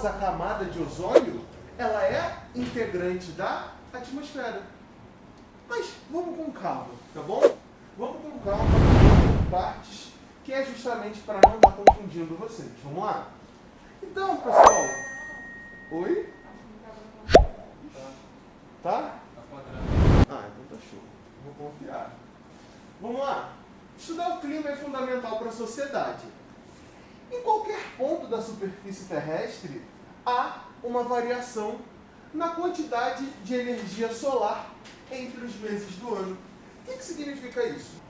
famosa camada de ozônio, ela é integrante da atmosfera. Mas vamos com calma, tá bom? Vamos com calma, por partes, que é justamente para não estar confundindo vocês. Vamos lá? Então, pessoal... Oi? Tá? Ah, então tá show. Vou confiar. Vamos lá. Estudar o clima é fundamental para a sociedade. Em qualquer ponto da superfície terrestre, há uma variação na quantidade de energia solar entre os meses do ano. O que significa isso?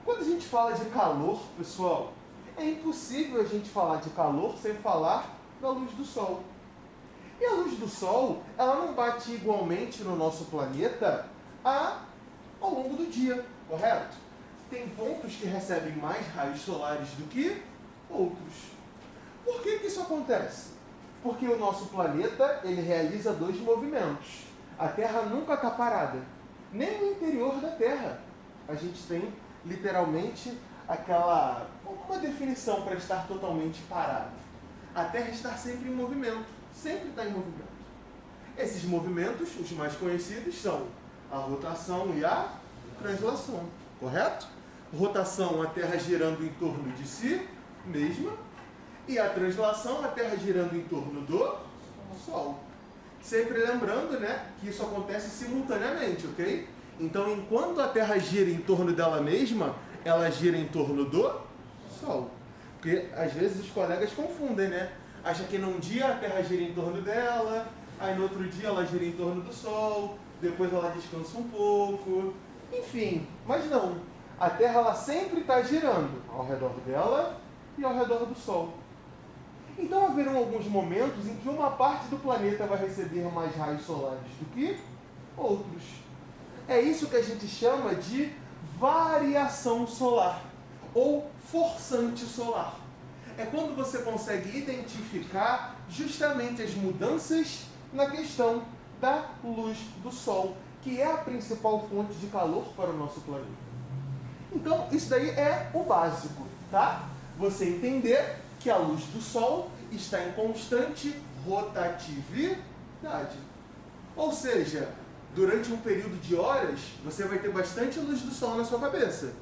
Quando a gente fala de calor, pessoal, é impossível a gente falar de calor sem falar da luz do Sol. E a luz do Sol, ela não bate igualmente no nosso planeta ao longo do dia, correto? Tem pontos que recebem mais raios solares do que outros. Por que isso acontece? Porque o nosso planeta, ele realiza dois movimentos. A Terra nunca está parada. Nem no interior da Terra. A gente tem, literalmente, uma definição para estar totalmente parada. A Terra está sempre em movimento. Sempre está em movimento. Esses movimentos, os mais conhecidos, são a rotação e a translação. Correto? Rotação, a Terra girando em torno de si mesma. E a translação, a Terra girando em torno do Sol. Sempre lembrando, né, que isso acontece simultaneamente, ok? Então, enquanto a Terra gira em torno dela mesma, ela gira em torno do Sol. Porque, às vezes, os colegas confundem, né? Acha que num dia a Terra gira em torno dela, aí no outro dia ela gira em torno do Sol, depois ela descansa um pouco. Enfim, mas não. A Terra, ela sempre está girando ao redor dela e ao redor do Sol. Então haverão alguns momentos em que uma parte do planeta vai receber mais raios solares do que outros. É isso que a gente chama de variação solar ou forçante solar. É quando você consegue identificar justamente as mudanças na questão da luz do Sol, que é a principal fonte de calor para o nosso planeta. Então, isso daí é o básico, tá? Você entender que a luz do Sol está em constante rotatividade. Ou seja, durante um período de horas, você vai ter bastante luz do Sol na sua cabeça.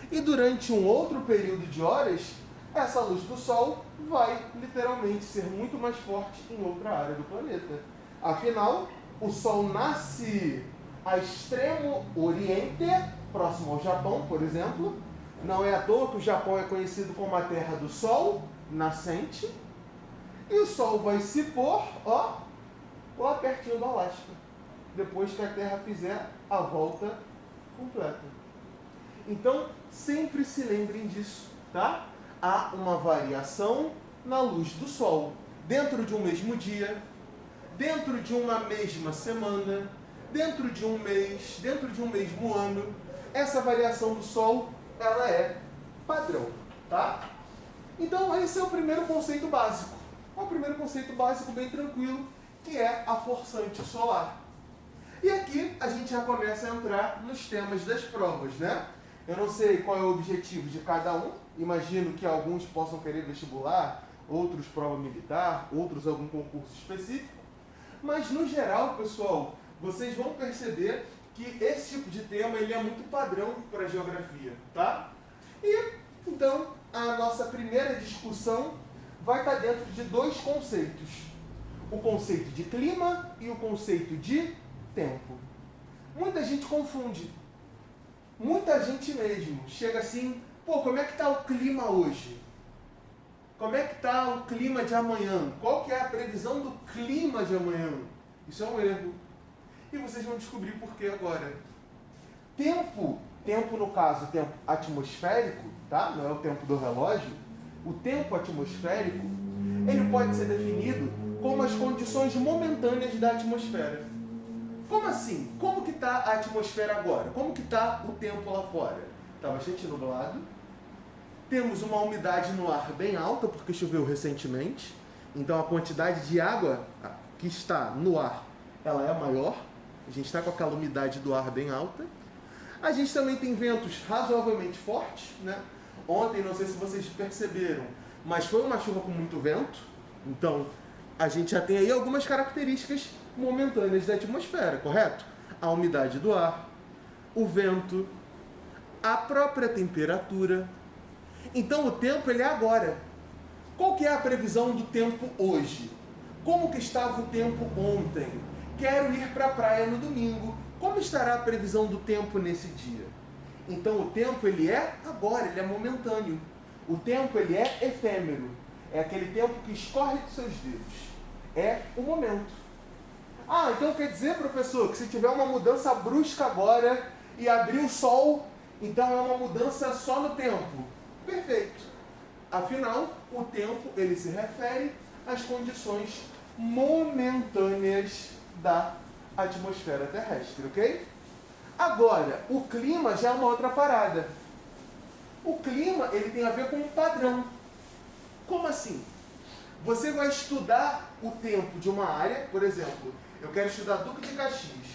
E durante um outro período de horas, essa luz do Sol vai literalmente ser muito mais forte em outra área do planeta. Afinal, o Sol nasce a extremo oriente, próximo ao Japão, por exemplo. Não é à toa que o Japão é conhecido como a terra do Sol nascente. E o Sol vai se pôr, lá pertinho do Alasca, depois que a Terra fizer a volta completa. Então, sempre se lembrem disso, tá? Há uma variação na luz do Sol, dentro de um mesmo dia, dentro de uma mesma semana, dentro de um mês, dentro de um mesmo ano. Essa variação do Sol, ela é padrão, tá? Então, esse é o primeiro conceito básico. É o primeiro conceito básico bem tranquilo, que é a forçante solar. E aqui a gente já começa a entrar nos temas das provas, né? Eu não sei qual é o objetivo de cada um. Imagino que alguns possam querer vestibular, outros prova militar, outros algum concurso específico. Mas, no geral, pessoal, vocês vão perceber que esse tipo de tema ele é muito padrão para a geografia, tá? E, então, a nossa primeira discussão vai estar dentro de dois conceitos. O conceito de clima e o conceito de tempo. Muita gente confunde. Muita gente mesmo chega assim, como é que está o clima hoje? Como é que está o clima de amanhã? Qual que é a previsão do clima de amanhã? Isso é um erro. E vocês vão descobrir por que agora. Tempo no caso, tempo atmosférico, tá? Não é o tempo do relógio. O tempo atmosférico, ele pode ser definido como as condições momentâneas da atmosfera. Como assim? Como que está a atmosfera agora? Como que está o tempo lá fora? Está bastante nublado. Temos uma umidade no ar bem alta, porque choveu recentemente. Então a quantidade de água que está no ar, ela é maior. A gente está com aquela umidade do ar bem alta. A gente também tem ventos razoavelmente fortes, né? Ontem, não sei se vocês perceberam, mas foi uma chuva com muito vento. Então, A gente já tem aí algumas características momentâneas da atmosfera, correto? A umidade do ar, o vento, a própria temperatura. Então o tempo ele é agora. Qual que é a previsão do tempo hoje? Como que estava o tempo ontem? Quero ir para a praia no domingo. Como estará a previsão do tempo nesse dia? Então o tempo ele é agora, ele é momentâneo. O tempo ele é efêmero. É aquele tempo que escorre dos seus dedos. É o momento. Ah, então quer dizer, professor, que se tiver uma mudança brusca agora e abrir o sol, então é uma mudança só no tempo. Perfeito. Afinal, o tempo ele se refere às condições momentâneas da atmosfera terrestre, ok? Agora, o clima já é uma outra parada. O clima ele tem a ver com um padrão. Como assim? Você vai estudar o tempo de uma área, por exemplo, eu quero estudar Duque de Caxias.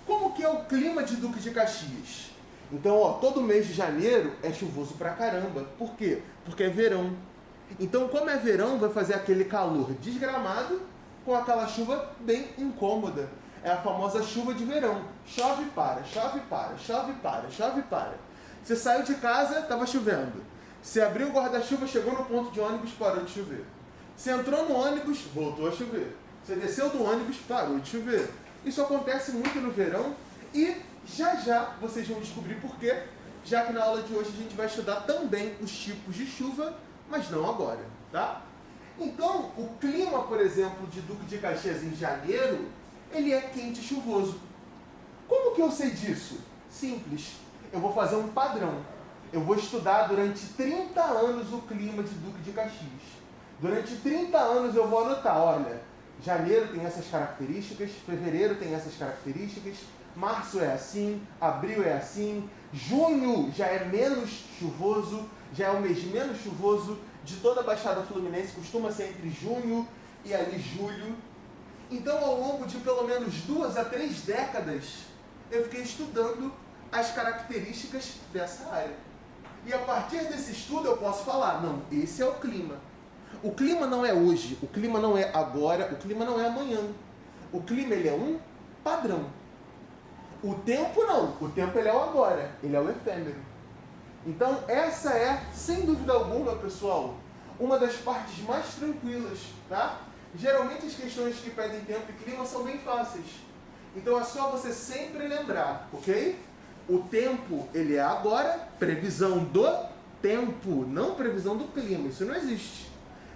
Como que é o clima de Duque de Caxias? Então, ó, todo mês de janeiro é chuvoso pra caramba. Por quê? Porque é verão. Então, como é verão, vai fazer aquele calor desgramado com aquela chuva bem incômoda. É a famosa chuva de verão. Chove e para, chove e para, chove e para, chove e para. Você saiu de casa, estava chovendo. Você abriu o guarda-chuva, chegou no ponto de ônibus, parou de chover. Você entrou no ônibus, voltou a chover. Você desceu do ônibus, parou de chover. Isso acontece muito no verão e já vocês vão descobrir por quê, já que na aula de hoje a gente vai estudar também os tipos de chuva, mas não agora, tá? Então, o clima, por exemplo, de Duque de Caxias em janeiro, ele é quente e chuvoso. Como que eu sei disso? Simples. Eu vou fazer um padrão. Eu vou estudar durante 30 anos o clima de Duque de Caxias. Durante 30 anos eu vou anotar, olha, janeiro tem essas características, fevereiro tem essas características, março é assim, abril é assim, junho já é menos chuvoso, já é o mês menos chuvoso de toda a Baixada Fluminense, costuma ser entre junho e ali julho. Então, ao longo de pelo menos 2 a 3 décadas, eu fiquei estudando as características dessa área. E a partir desse estudo eu posso falar, não, esse é o clima. O clima não é hoje, o clima não é agora, o clima não é amanhã. O clima ele é um padrão. O tempo não, o tempo ele é o agora, ele é o efêmero. Então essa é, sem dúvida alguma, pessoal, uma das partes mais tranquilas, tá? Geralmente as questões que pedem tempo e clima são bem fáceis. Então é só você sempre lembrar, ok? O tempo ele é agora, previsão do tempo, não previsão do clima, isso não existe.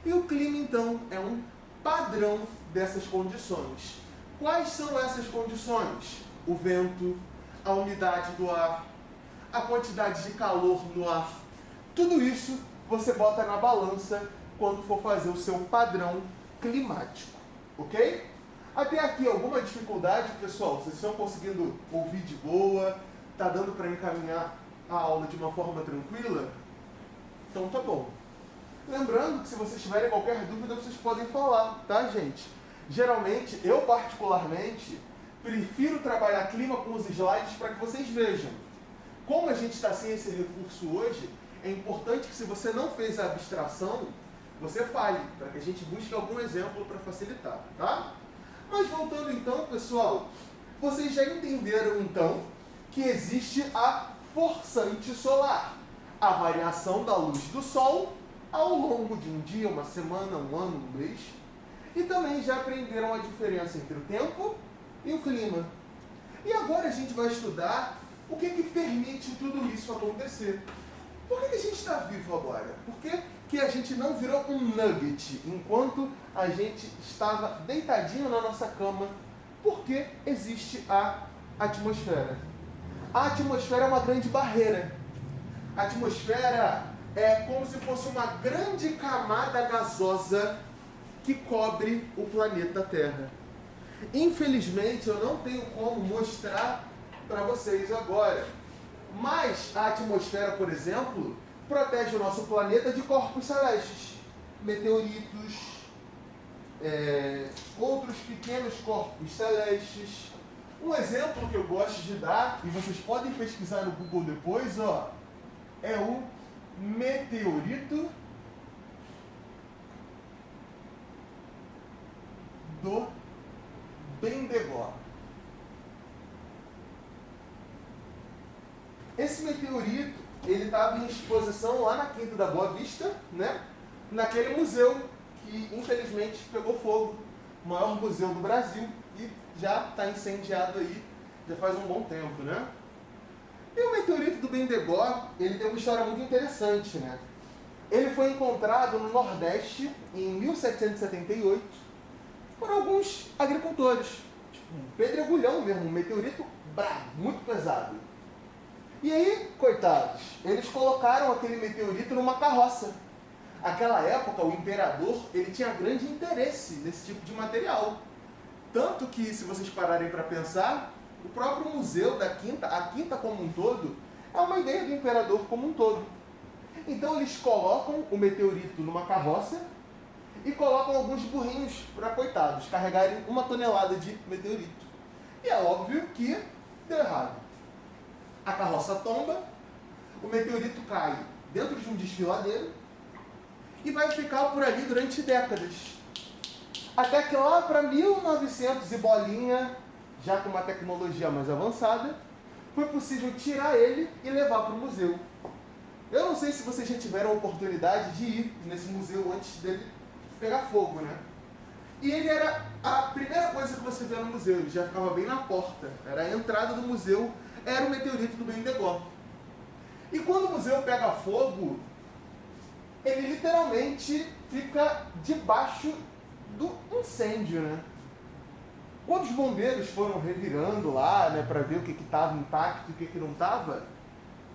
E o clima, então, é um padrão dessas condições. Quais são essas condições? O vento, a umidade do ar, a quantidade de calor no ar. Tudo isso você bota na balança quando for fazer o seu padrão climático, ok? Até aqui, alguma dificuldade, pessoal? Vocês estão conseguindo ouvir de boa? Está dando para encaminhar a aula de uma forma tranquila? Então tá bom. Lembrando que se vocês tiverem qualquer dúvida, vocês podem falar, tá, gente? Geralmente, eu particularmente, prefiro trabalhar clima com os slides para que vocês vejam. Como a gente está sem esse recurso hoje, é importante que se você não fez a abstração, você fale, para que a gente busque algum exemplo para facilitar, tá? Mas voltando então, pessoal, vocês já entenderam então que existe a forçante solar, a variação da luz do Sol ao longo de um dia, uma semana, um ano, um mês. E também já aprenderam a diferença entre o tempo e o clima. E agora a gente vai estudar o que permite tudo isso acontecer. Por que a gente está vivo agora? Por que a gente não virou um nugget enquanto a gente estava deitadinho na nossa cama? Porque existe a atmosfera. A atmosfera é uma grande barreira. A atmosfera é como se fosse uma grande camada gasosa que cobre o planeta Terra. Infelizmente, eu não tenho como mostrar para vocês agora. Mas a atmosfera, por exemplo, protege o nosso planeta de corpos celestes. Meteoritos, outros pequenos corpos celestes. Um exemplo que eu gosto de dar, e vocês podem pesquisar no Google depois, ó, é o meteorito do Bendegoa. Esse meteorito, ele estava em exposição lá na Quinta da Boa Vista, né? Naquele museu que infelizmente pegou fogo, o maior museu do Brasil, e já está incendiado aí, já faz um bom tempo, né? E o meteorito do Bendegoa, ele tem uma história muito interessante, né? Ele foi encontrado no Nordeste em 1778 por alguns agricultores, tipo um pedregulhão mesmo, um meteorito bravo, muito pesado. E aí, coitados, eles colocaram aquele meteorito numa carroça. Naquela época, o imperador ele tinha grande interesse nesse tipo de material. Tanto que, se vocês pararem para pensar, o próprio museu da Quinta, a Quinta como um todo, é uma ideia do imperador como um todo. Então, eles colocam o meteorito numa carroça e colocam alguns burrinhos para, coitados, carregarem 1 tonelada de meteorito. E é óbvio que deu errado. A carroça tomba, o meteorito cai dentro de um desfiladeiro e vai ficar por ali durante décadas. Até que lá para 1900 e bolinha, já com uma tecnologia mais avançada, foi possível tirar ele e levar para o museu. Eu não sei se vocês já tiveram a oportunidade de ir nesse museu antes dele pegar fogo, né? E ele era a primeira coisa que você vê no museu, ele já ficava bem na porta. Era a entrada do museu, era o meteorito do Bendegoa. E quando o museu pega fogo, ele literalmente fica debaixo do incêndio, né? Quando os bombeiros foram revirando lá, né, para ver o que estava intacto e o que não estava,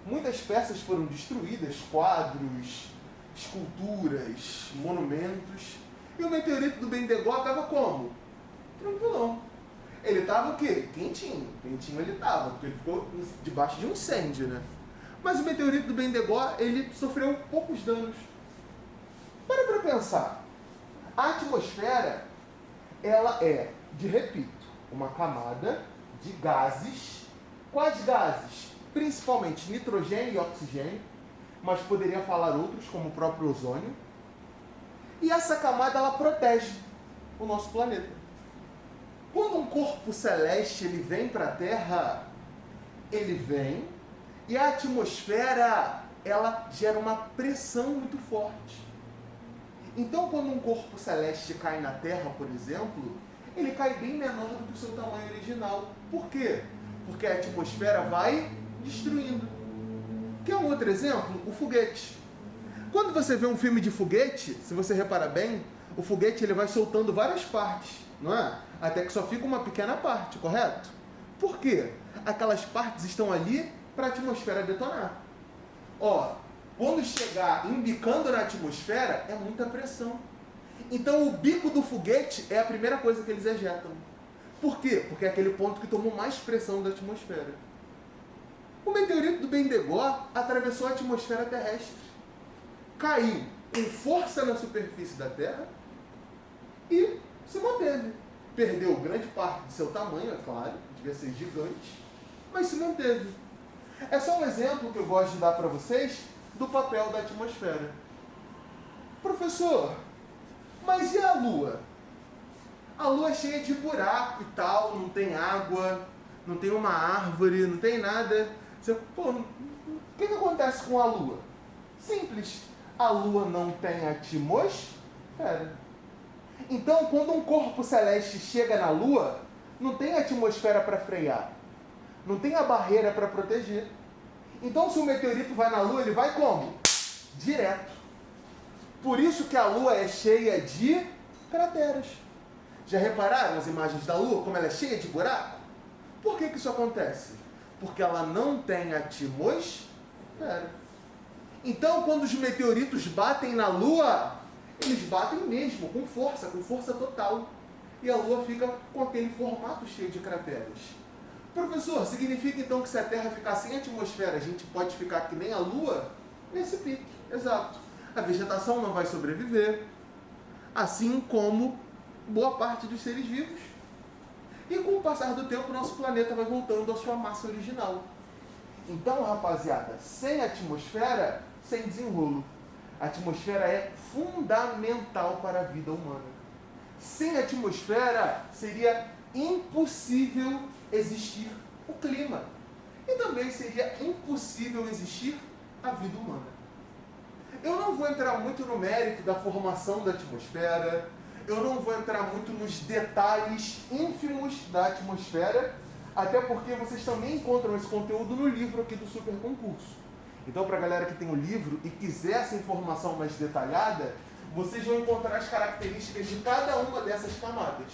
muitas peças foram destruídas, quadros, esculturas, monumentos. E o meteorito do Bendegoa estava como? Tranquilão. Ele estava o quê? Quentinho. Quentinho ele estava, porque ele ficou debaixo de um incêndio, né? Mas o meteorito do Bendegoa, ele sofreu poucos danos. Para pensar. A atmosfera, ela é, repito, uma camada de gases. Quais gases? Principalmente nitrogênio e oxigênio, mas poderia falar outros, como o próprio ozônio. E essa camada, ela protege o nosso planeta. Quando um corpo celeste ele vem para a Terra, ele vem e a atmosfera ela gera uma pressão muito forte. Então, quando um corpo celeste cai na Terra, por exemplo, ele cai bem menor do que o seu tamanho original. Por quê? Porque a atmosfera vai destruindo. Quer um outro exemplo? O foguete. Quando você vê um filme de foguete, se você reparar bem, o foguete ele vai soltando várias partes, não é? Até que só fica uma pequena parte, correto? Por quê? Aquelas partes estão ali para a atmosfera detonar. Ó, quando chegar embicando na atmosfera, é muita pressão. Então o bico do foguete é a primeira coisa que eles ejetam. Por quê? Porque é aquele ponto que tomou mais pressão da atmosfera. O meteorito do Bendegoa atravessou a atmosfera terrestre, caiu com força na superfície da Terra e se manteve. Perdeu grande parte do seu tamanho, é claro, devia ser gigante, mas se manteve. É só um exemplo que eu gosto de dar para vocês do papel da atmosfera. Professor, mas e a Lua? A Lua é cheia de buraco e tal, não tem água, não tem uma árvore, não tem nada. O que acontece com a Lua? Simples. A Lua não tem atmosfera. Então, quando um corpo celeste chega na Lua, não tem atmosfera para frear. Não tem a barreira para proteger. Então, se o meteorito vai na Lua, ele vai como? Direto. Por isso que a Lua é cheia de crateras. Já repararam as imagens da Lua, como ela é cheia de buraco? Por que isso acontece? Porque ela não tem atmosfera. Então, quando os meteoritos batem na Lua, eles batem mesmo, com força total. E a Lua fica com aquele formato cheio de crateras. Professor, significa então que se a Terra ficar sem atmosfera, a gente pode ficar que nem a Lua? Nesse pique, exato. A vegetação não vai sobreviver, assim como boa parte dos seres vivos. E com o passar do tempo, nosso planeta vai voltando à sua massa original. Então, rapaziada, sem atmosfera, sem desenrolo. A atmosfera é fundamental para a vida humana. Sem atmosfera seria impossível existir o clima. E também seria impossível existir a vida humana. Eu não vou entrar muito no mérito da formação da atmosfera, eu não vou entrar muito nos detalhes ínfimos da atmosfera, até porque vocês também encontram esse conteúdo no livro aqui do Super Concurso. Então, para a galera que tem o livro e quiser essa informação mais detalhada, vocês vão encontrar as características de cada uma dessas camadas.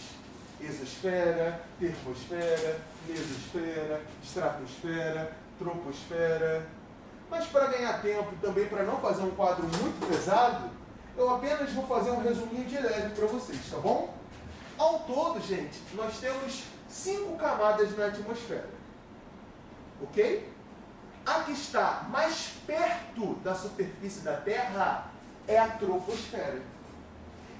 Exosfera, termosfera, mesosfera, estratosfera, troposfera. Mas para ganhar tempo e também para não fazer um quadro muito pesado, eu apenas vou fazer um resuminho de leve para vocês, tá bom? Ao todo, gente, nós temos 5 camadas na atmosfera. Ok? A que está mais perto da superfície da Terra é a troposfera.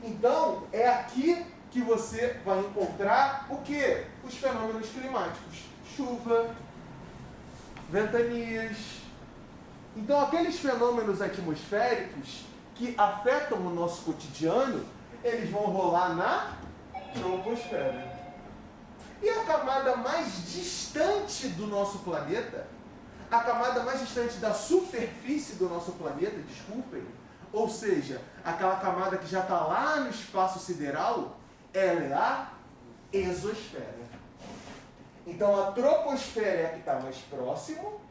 Então, é aqui que você vai encontrar o quê? Os fenômenos climáticos. Chuva, ventanias. Então, aqueles fenômenos atmosféricos que afetam o nosso cotidiano, eles vão rolar na troposfera. E a camada mais distante do nosso planeta, a camada mais distante da superfície do nosso planeta, desculpem, ou seja, aquela camada que já está lá no espaço sideral, ela é a exosfera. Então a troposfera é a que está mais próximo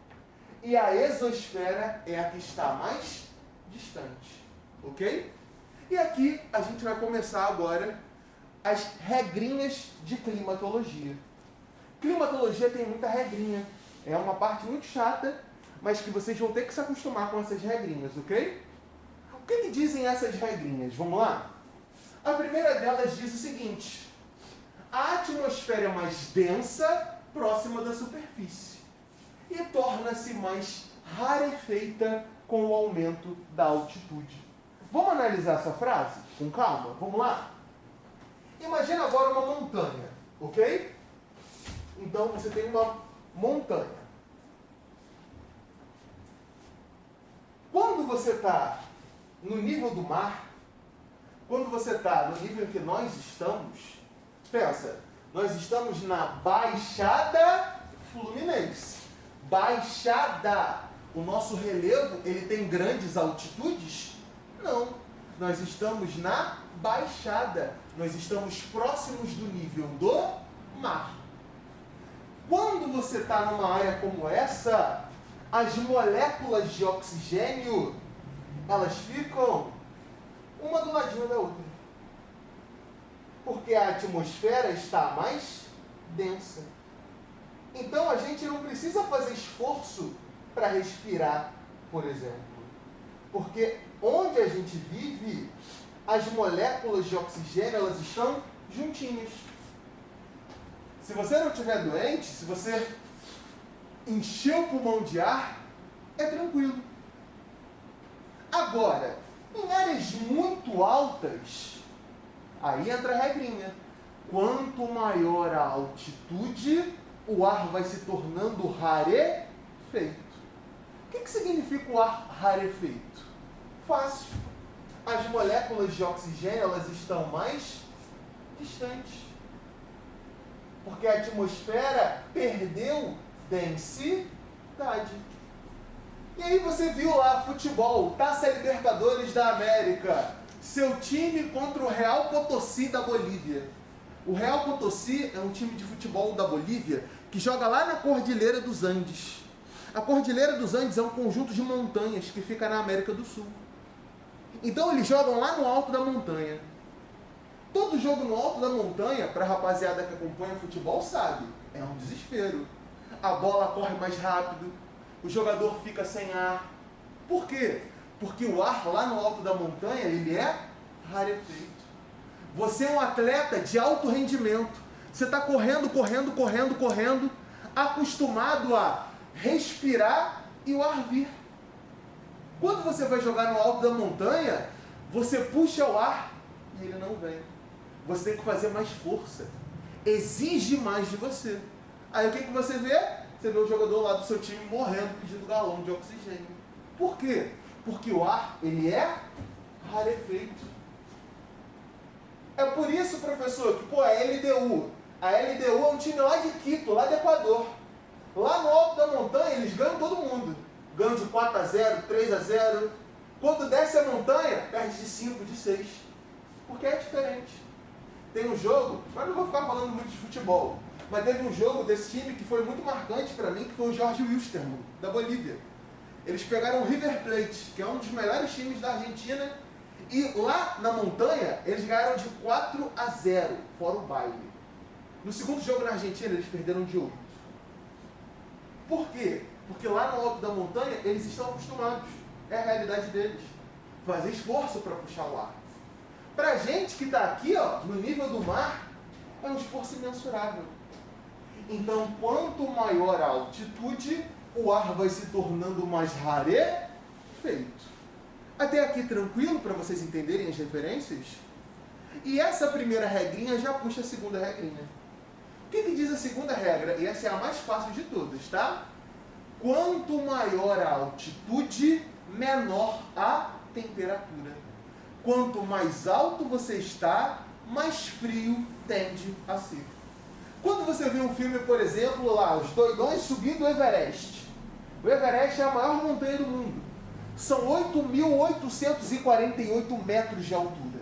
e a exosfera é a que está mais distante. Ok? E aqui a gente vai começar agora as regrinhas de climatologia. Climatologia tem muita regrinha. É uma parte muito chata, mas que vocês vão ter que se acostumar com essas regrinhas, ok? O que dizem essas regrinhas? Vamos lá? A primeira delas diz o seguinte: a atmosfera é mais densa, próxima da superfície, e torna-se mais rarefeita com o aumento da altitude. Vamos analisar essa frase com calma? Vamos lá? Imagina agora uma montanha, ok? Então você tem uma montanha. Quando você está no nível do mar, quando você está no nível em que nós estamos, pensa, nós estamos na Baixada Fluminense. Baixada. O nosso relevo, ele tem grandes altitudes? Não. Nós estamos na Baixada. Nós estamos próximos do nível do mar. Quando você está numa área como essa, as moléculas de oxigênio, elas ficam uma do ladinho da outra. Porque a atmosfera está mais densa. Então a gente não precisa fazer esforço para respirar, por exemplo. Porque onde a gente vive, as moléculas de oxigênio, elas estão juntinhas. Se você não estiver doente, se você encher o pulmão de ar, é tranquilo. Agora, em áreas muito altas, aí entra a regrinha. Quanto maior a altitude, o ar vai se tornando rarefeito. O que significa o ar rarefeito? Fácil. As moléculas de oxigênio, elas estão mais distantes. Porque a atmosfera perdeu densidade. E aí você viu lá, futebol, Taça Libertadores da América, seu time contra o Real Potosí da Bolívia. O Real Potosí é um time de futebol da Bolívia que joga lá na Cordilheira dos Andes. A Cordilheira dos Andes é um conjunto de montanhas que fica na América do Sul. Então eles jogam lá no alto da montanha. Todo jogo no alto da montanha, para a rapaziada que acompanha futebol, sabe, é um desespero. A bola corre mais rápido, o jogador fica sem ar. Por quê? Porque o ar lá no alto da montanha, ele é rarefeito. Você é um atleta de alto rendimento. Você está correndo, acostumado a respirar e o ar vir. Quando você vai jogar no alto da montanha, você puxa o ar e ele não vem. Você tem que fazer mais força. Exige mais de você. Aí o que você vê? Você vê o jogador lá do seu time morrendo, pedindo galão de oxigênio. Por quê? Porque o ar, ele é rarefeito. É por isso, professor, que a LDU é um time lá de Quito, lá do Equador. Lá no alto da montanha, eles ganham todo mundo. Ganham de 4-0, 3-0. Quando desce a montanha, perde de 5, de 6. Porque é diferente. Tem um jogo, mas não vou ficar falando muito de futebol, mas teve um jogo desse time que foi muito marcante para mim, que foi o Jorge Wilstermann, da Bolívia. Eles pegaram o River Plate, que é um dos melhores times da Argentina, e lá na montanha, eles ganharam de 4-0, fora o baile. No segundo jogo na Argentina, eles perderam de 8. Por quê? Porque lá no alto da montanha, eles estão acostumados. É a realidade deles. Fazer esforço para puxar o ar. Para a gente que está aqui, no nível do mar, é um esforço imensurável. Então, quanto maior a altitude, o ar vai se tornando mais rarefeito. Até aqui tranquilo para vocês entenderem as referências? E essa primeira regrinha já puxa a segunda regrinha. O que diz a segunda regra? E essa é a mais fácil de todas, tá? Quanto maior a altitude, menor a temperatura. Quanto mais alto você está, mais frio tende a ser. Quando você vê um filme, por exemplo, lá, os doidões subindo o Everest. O Everest é a maior montanha do mundo. São 8.848 metros de altura.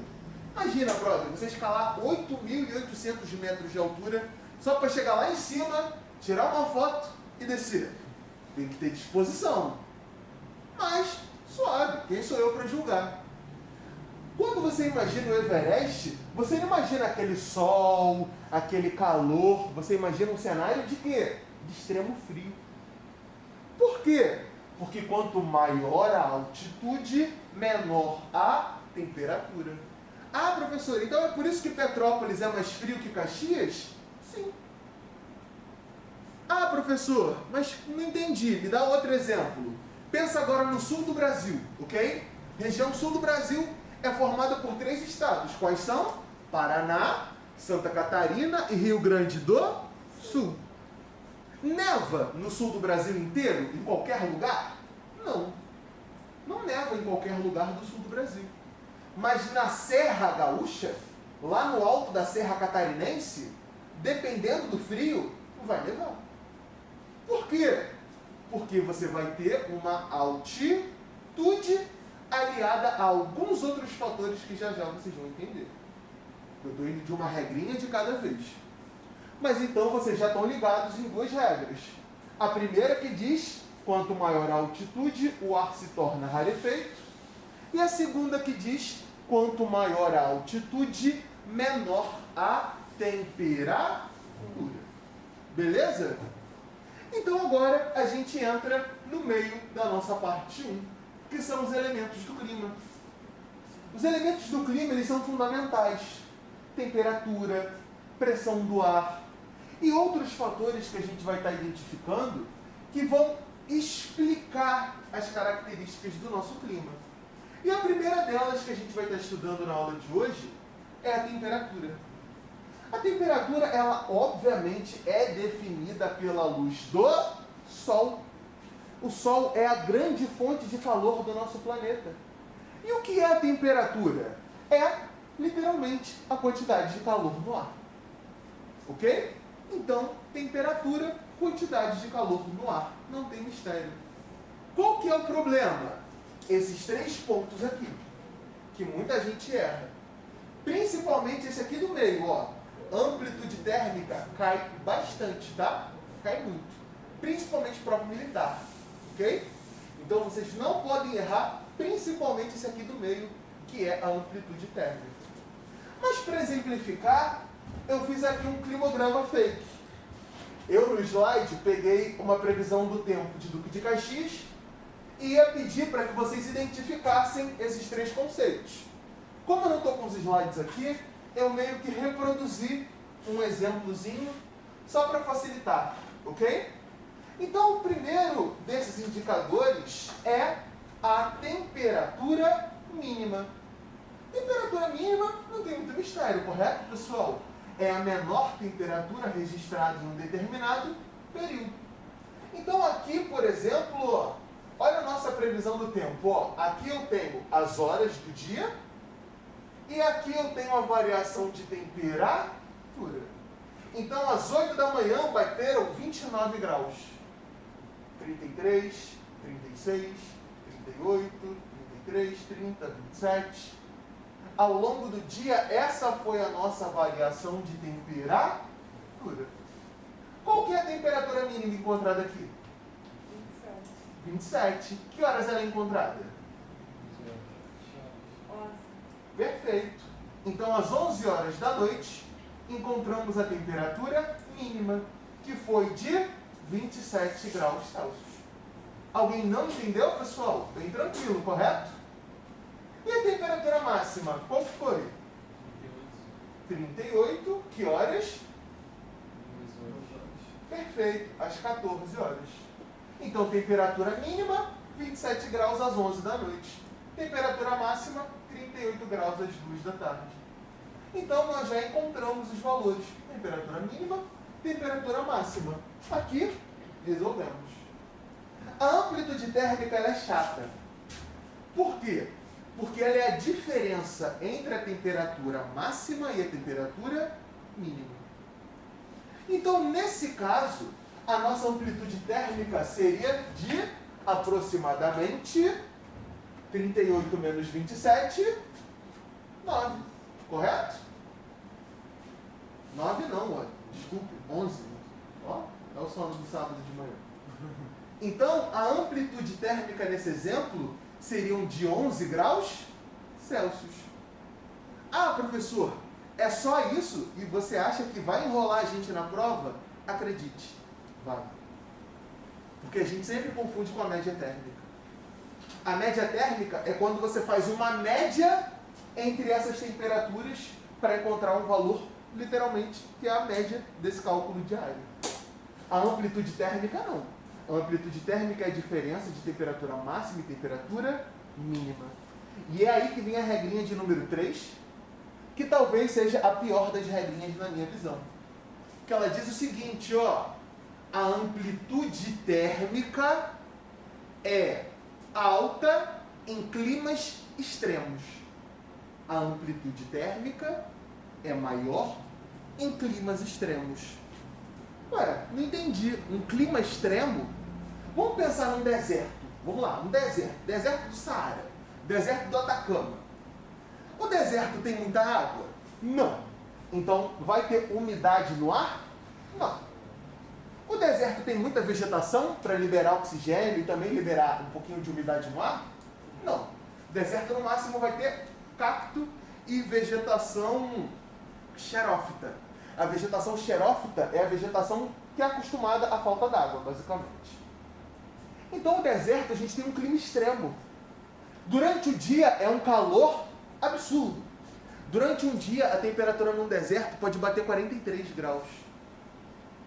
Imagina, brother, você escalar 8.800 metros de altura só para chegar lá em cima, tirar uma foto e descer. Tem que ter disposição. Mas, suave, quem sou eu para julgar? Quando você imagina o Everest, você não imagina aquele sol, aquele calor, você imagina um cenário de quê? De extremo frio. Por quê? Porque quanto maior a altitude, menor a temperatura. Ah, professor, então é por isso que Petrópolis é mais frio que Caxias? Sim. Ah, professor, mas não entendi. Me dá outro exemplo. Pensa agora no sul do Brasil, ok? Região sul do Brasil é formada por 3 estados. Quais são? Paraná, Santa Catarina e Rio Grande do Sul. Neva no sul do Brasil inteiro, em qualquer lugar? Não. Não neva em qualquer lugar do sul do Brasil. Mas na Serra Gaúcha, lá no alto da Serra Catarinense, dependendo do frio, vai nevar. Por quê? Porque você vai ter uma altitude aliada a alguns outros fatores que já vocês vão entender. Eu estou indo de uma regrinha de cada vez. Mas então vocês já estão ligados em 2 regras. A primeira que diz, quanto maior a altitude, o ar se torna rarefeito. E a segunda que diz, quanto maior a altitude, menor a temperatura. Beleza? Então agora a gente entra no meio da nossa parte 1, que são os elementos do clima. Os elementos do clima, eles são fundamentais. Temperatura, pressão do ar e outros fatores que a gente vai estar identificando que vão explicar as características do nosso clima. E a primeira delas que a gente vai estar estudando na aula de hoje é a temperatura. A temperatura, ela obviamente é definida pela luz do Sol. O Sol é a grande fonte de calor do nosso planeta. E o que é a temperatura? É, literalmente, a quantidade de calor no ar. Ok? Então, temperatura, quantidade de calor no ar. Não tem mistério. Qual que é o problema? Esses 3 pontos aqui, que muita gente erra. Principalmente esse aqui do meio, ó. Amplitude térmica cai bastante, tá? Cai muito. Principalmente prova militar. Ok? Então vocês não podem errar, principalmente esse aqui do meio, que é a amplitude térmica. Mas para exemplificar, eu fiz aqui um climograma fake. Eu no slide peguei uma previsão do tempo de Duque de Caxias e ia pedir para que vocês identificassem esses 3 conceitos. Como eu não estou com os slides aqui, eu meio que reproduzi um exemplozinho só para facilitar, ok? Então, o primeiro desses indicadores é a temperatura mínima. Temperatura mínima não tem muito mistério, correto, pessoal? É a menor temperatura registrada em um determinado período. Então, aqui, por exemplo, ó, olha a nossa previsão do tempo. Ó, aqui eu tenho as horas do dia E aqui eu tenho uma variação de temperatura. Então, às 8 da manhã bateram 29 graus. 33, 36, 38, 33, 30, 27. Ao longo do dia, essa foi a nossa variação de temperatura. Qual que é a temperatura mínima encontrada aqui? 27. Que horas ela é encontrada? 11. Perfeito. Então, às 11 horas da noite, encontramos a temperatura mínima, que foi de 27 graus Celsius. Alguém não entendeu, pessoal? Bem tranquilo, correto? E a temperatura máxima, qual que foi? 38. Que horas? Perfeito, às 14 horas. Então, temperatura mínima, 27 graus às 11 da noite. Temperatura máxima, 38 graus às 2 da tarde. Então, nós já encontramos os valores. Temperatura mínima, temperatura máxima. Aqui, resolvemos. A amplitude térmica ela é chata. Por quê? Porque ela é a diferença entre a temperatura máxima e a temperatura mínima. Então, nesse caso, a nossa amplitude térmica seria de aproximadamente 38 menos 27, 9. Correto? 9 não, ó. Desculpe, 11. Ó, é o sono do sábado de manhã. Então, a amplitude térmica nesse exemplo seriam de 11 graus Celsius. Ah, professor, é só isso? E você acha que vai enrolar a gente na prova? Acredite, vai. Porque a gente sempre confunde com a média térmica. A média térmica é quando você faz uma média entre essas temperaturas para encontrar um valor, literalmente, que é a média desse cálculo diário. A amplitude térmica não. A amplitude térmica é a diferença de temperatura máxima e temperatura mínima. E é aí que vem a regrinha de número 3, que talvez seja a pior das regrinhas na minha visão. Que ela diz o seguinte, ó, a amplitude térmica é alta em climas extremos. A amplitude térmica é maior em climas extremos. Ué, não entendi. Um clima extremo? Vamos pensar num deserto. Vamos lá, um deserto. Deserto do Saara. Deserto do Atacama. O deserto tem muita água? Não. Então, vai ter umidade no ar? Não. O deserto tem muita vegetação para liberar oxigênio e também liberar um pouquinho de umidade no ar? Não. O deserto, no máximo, vai ter cacto e vegetação xerófita. A vegetação xerófita é a vegetação que é acostumada à falta d'água, basicamente. Então, o deserto, a gente tem um clima extremo. Durante o dia, é um calor absurdo. Durante um dia, a temperatura num deserto pode bater 43 graus.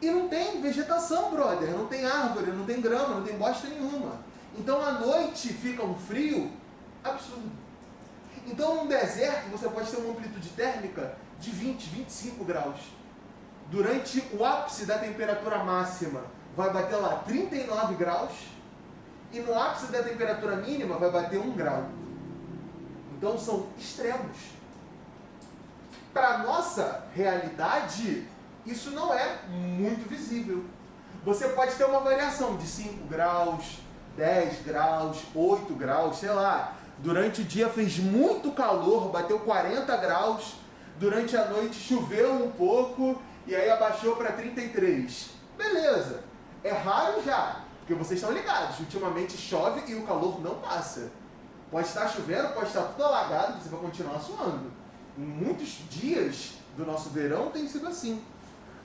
E não tem vegetação, brother. Não tem árvore, não tem grama, não tem bosta nenhuma. Então, à noite, fica um frio absurdo. Então, num deserto, você pode ter uma amplitude térmica de 20, 25 graus. Durante o ápice da temperatura máxima, vai bater lá 39 graus. E no ápice da temperatura mínima, vai bater 1 grau. Então, são extremos. Para a nossa realidade, isso não é muito visível. Você pode ter uma variação de 5 graus, 10 graus, 8 graus, sei lá. Durante o dia fez muito calor, bateu 40 graus. Durante a noite choveu um pouco e aí abaixou para 33. Beleza. É raro já, porque vocês estão ligados. Ultimamente chove e o calor não passa. Pode estar chovendo, pode estar tudo alagado, você vai continuar suando. Em muitos dias do nosso verão tem sido assim.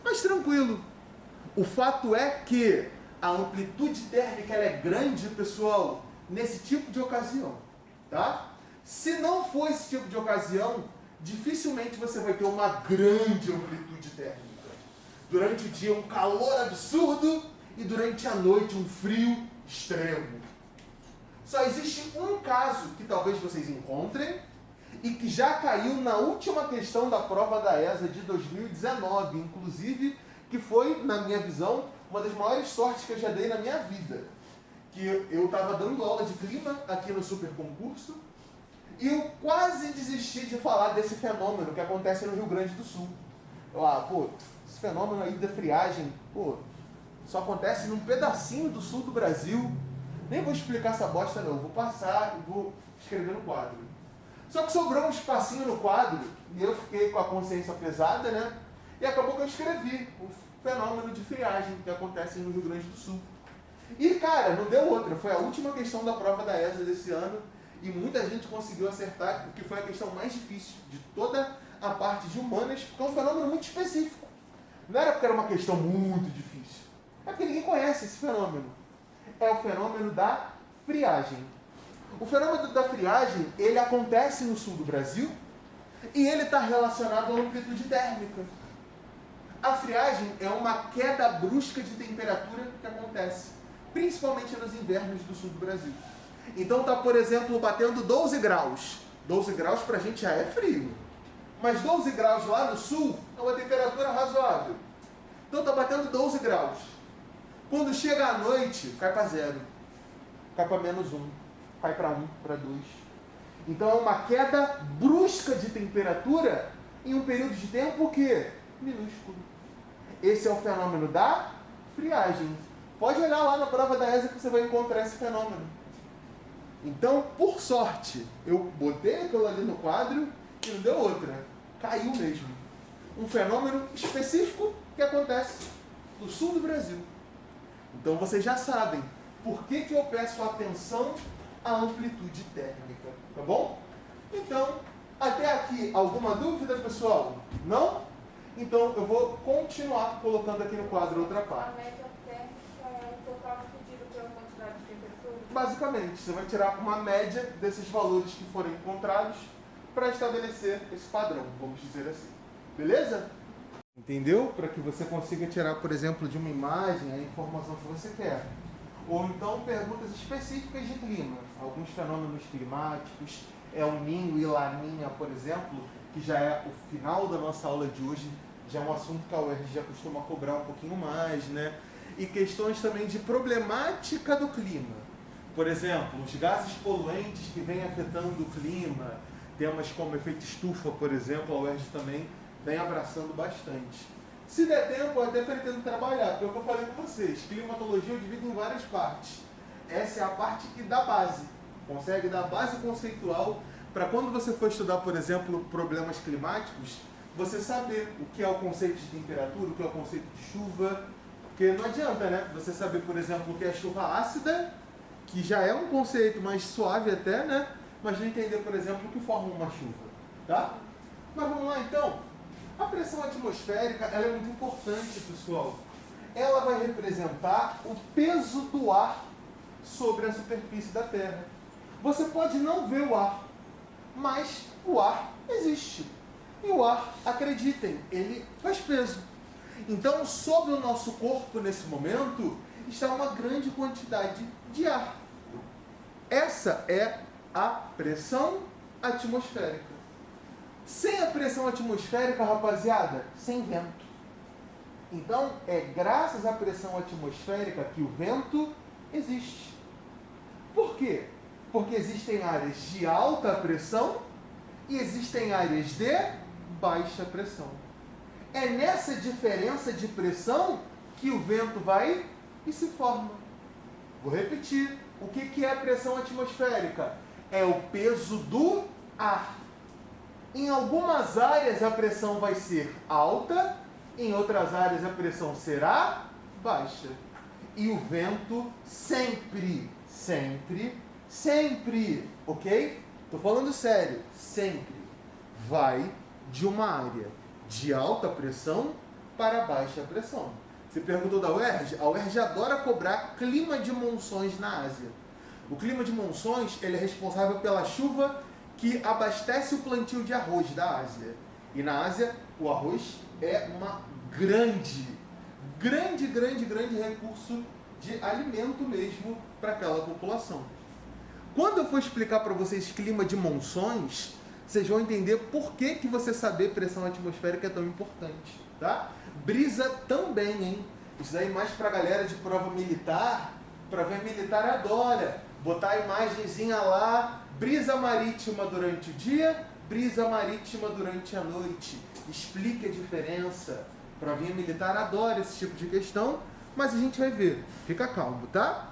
Mas tranquilo. O fato é que a amplitude térmica ela é grande, pessoal, nesse tipo de ocasião. Tá? Se não for esse tipo de ocasião, dificilmente você vai ter uma grande amplitude térmica. Durante o dia um calor absurdo e durante a noite um frio extremo. Só existe um caso que talvez vocês encontrem e que já caiu na última questão da prova da ESA de 2019, inclusive, que foi, na minha visão, uma das maiores sortes que eu já dei na minha vida. Que eu estava dando aula de clima aqui no super concurso E eu quase desisti de falar desse fenômeno que acontece no Rio Grande do Sul. Esse fenômeno aí da friagem, só acontece num pedacinho do sul do Brasil. Nem vou explicar essa bosta não, vou passar e vou escrever no quadro. Só que sobrou um espacinho no quadro e eu fiquei com a consciência pesada, né? E acabou que eu escrevi o fenômeno de friagem que acontece no Rio Grande do Sul. E, cara, não deu outra. Foi a última questão da prova da ESA desse ano e muita gente conseguiu acertar, porque foi a questão mais difícil de toda a parte de humanas, porque é um fenômeno muito específico. Não era porque era uma questão muito difícil. É porque ninguém conhece esse fenômeno. É o fenômeno da friagem. O fenômeno da friagem, ele acontece no sul do Brasil e ele está relacionado à amplitude térmica. A friagem é uma queda brusca de temperatura que acontece, principalmente nos invernos do sul do Brasil. Então está, por exemplo, batendo 12 graus. 12 graus para a gente já é frio. Mas 12 graus lá no sul é uma temperatura razoável. Então está batendo 12 graus. Quando chega à noite, cai para 0. Cai para -1. Cai para 1, para 2. Então é uma queda brusca de temperatura em um período de tempo o quê? Minúsculo. Esse é o fenômeno da friagem. Pode olhar lá na prova da ESA que você vai encontrar esse fenômeno. Então, por sorte, eu botei aquilo ali no quadro e não deu outra. Caiu mesmo. Um fenômeno específico que acontece no sul do Brasil. Então vocês já sabem por que eu peço atenção à amplitude térmica. Tá bom? Então, até aqui, alguma dúvida, pessoal? Não? Então eu vou continuar colocando aqui no quadro outra parte. A média térmica é o total medido pela quantidade de temperatura? Basicamente, você vai tirar uma média desses valores que forem encontrados para estabelecer esse padrão, vamos dizer assim. Beleza? Entendeu? Para que você consiga tirar, por exemplo, de uma imagem a informação que você quer. Ou então perguntas específicas de clima. Alguns fenômenos climáticos, El Niño e Laninha, por exemplo, que já é o final da nossa aula de hoje, já é um assunto que a UERJ já costuma cobrar um pouquinho mais, né? E questões também de problemática do clima. Por exemplo, os gases poluentes que vêm afetando o clima, temas como efeito estufa, por exemplo, a UERJ também vem abraçando bastante. Se der tempo, eu até pretendo trabalhar, porque é o que eu falei com vocês, climatologia eu divido em várias partes. Essa é a parte que dá base, consegue dar base conceitual para quando você for estudar, por exemplo, problemas climáticos, você saber o que é o conceito de temperatura, o que é o conceito de chuva, porque não adianta, né? Você saber, por exemplo, o que é chuva ácida, que já é um conceito mais suave até, né? Mas não entender, por exemplo, o que forma uma chuva, tá? Mas vamos lá, então. A pressão atmosférica, ela é muito importante, pessoal. Ela vai representar o peso do ar sobre a superfície da Terra. Você pode não ver o ar, mas o ar existe. E o ar, acreditem, ele faz peso. Então, sobre o nosso corpo, nesse momento, está uma grande quantidade de ar. Essa é a pressão atmosférica. Sem a pressão atmosférica, rapaziada, sem vento. Então, é graças à pressão atmosférica que o vento existe. Por quê? Porque existem áreas de alta pressão e existem áreas de baixa pressão. É nessa diferença de pressão que o vento vai e se forma. Vou repetir. O que é a pressão atmosférica? É o peso do ar. Em algumas áreas a pressão vai ser alta, em outras áreas a pressão será baixa. E o vento sempre, ok? Estou falando sério, sempre vai de uma área de alta pressão para baixa pressão. Você perguntou da UERJ? A UERJ adora cobrar clima de monções na Ásia. O clima de monções ele é responsável pela chuva que abastece o plantio de arroz da Ásia. E na Ásia, o arroz é uma grande recurso de alimento mesmo para aquela população. Quando eu for explicar para vocês clima de monções, vocês vão entender por que você saber pressão atmosférica é tão importante, tá? Brisa também, hein? Isso daí mais para a galera de prova militar. Prova militar adora. botar a imagenzinha lá, brisa marítima durante o dia, brisa marítima durante a noite. Explique a diferença. Provinha militar adora esse tipo de questão, mas a gente vai ver. Fica calmo, tá?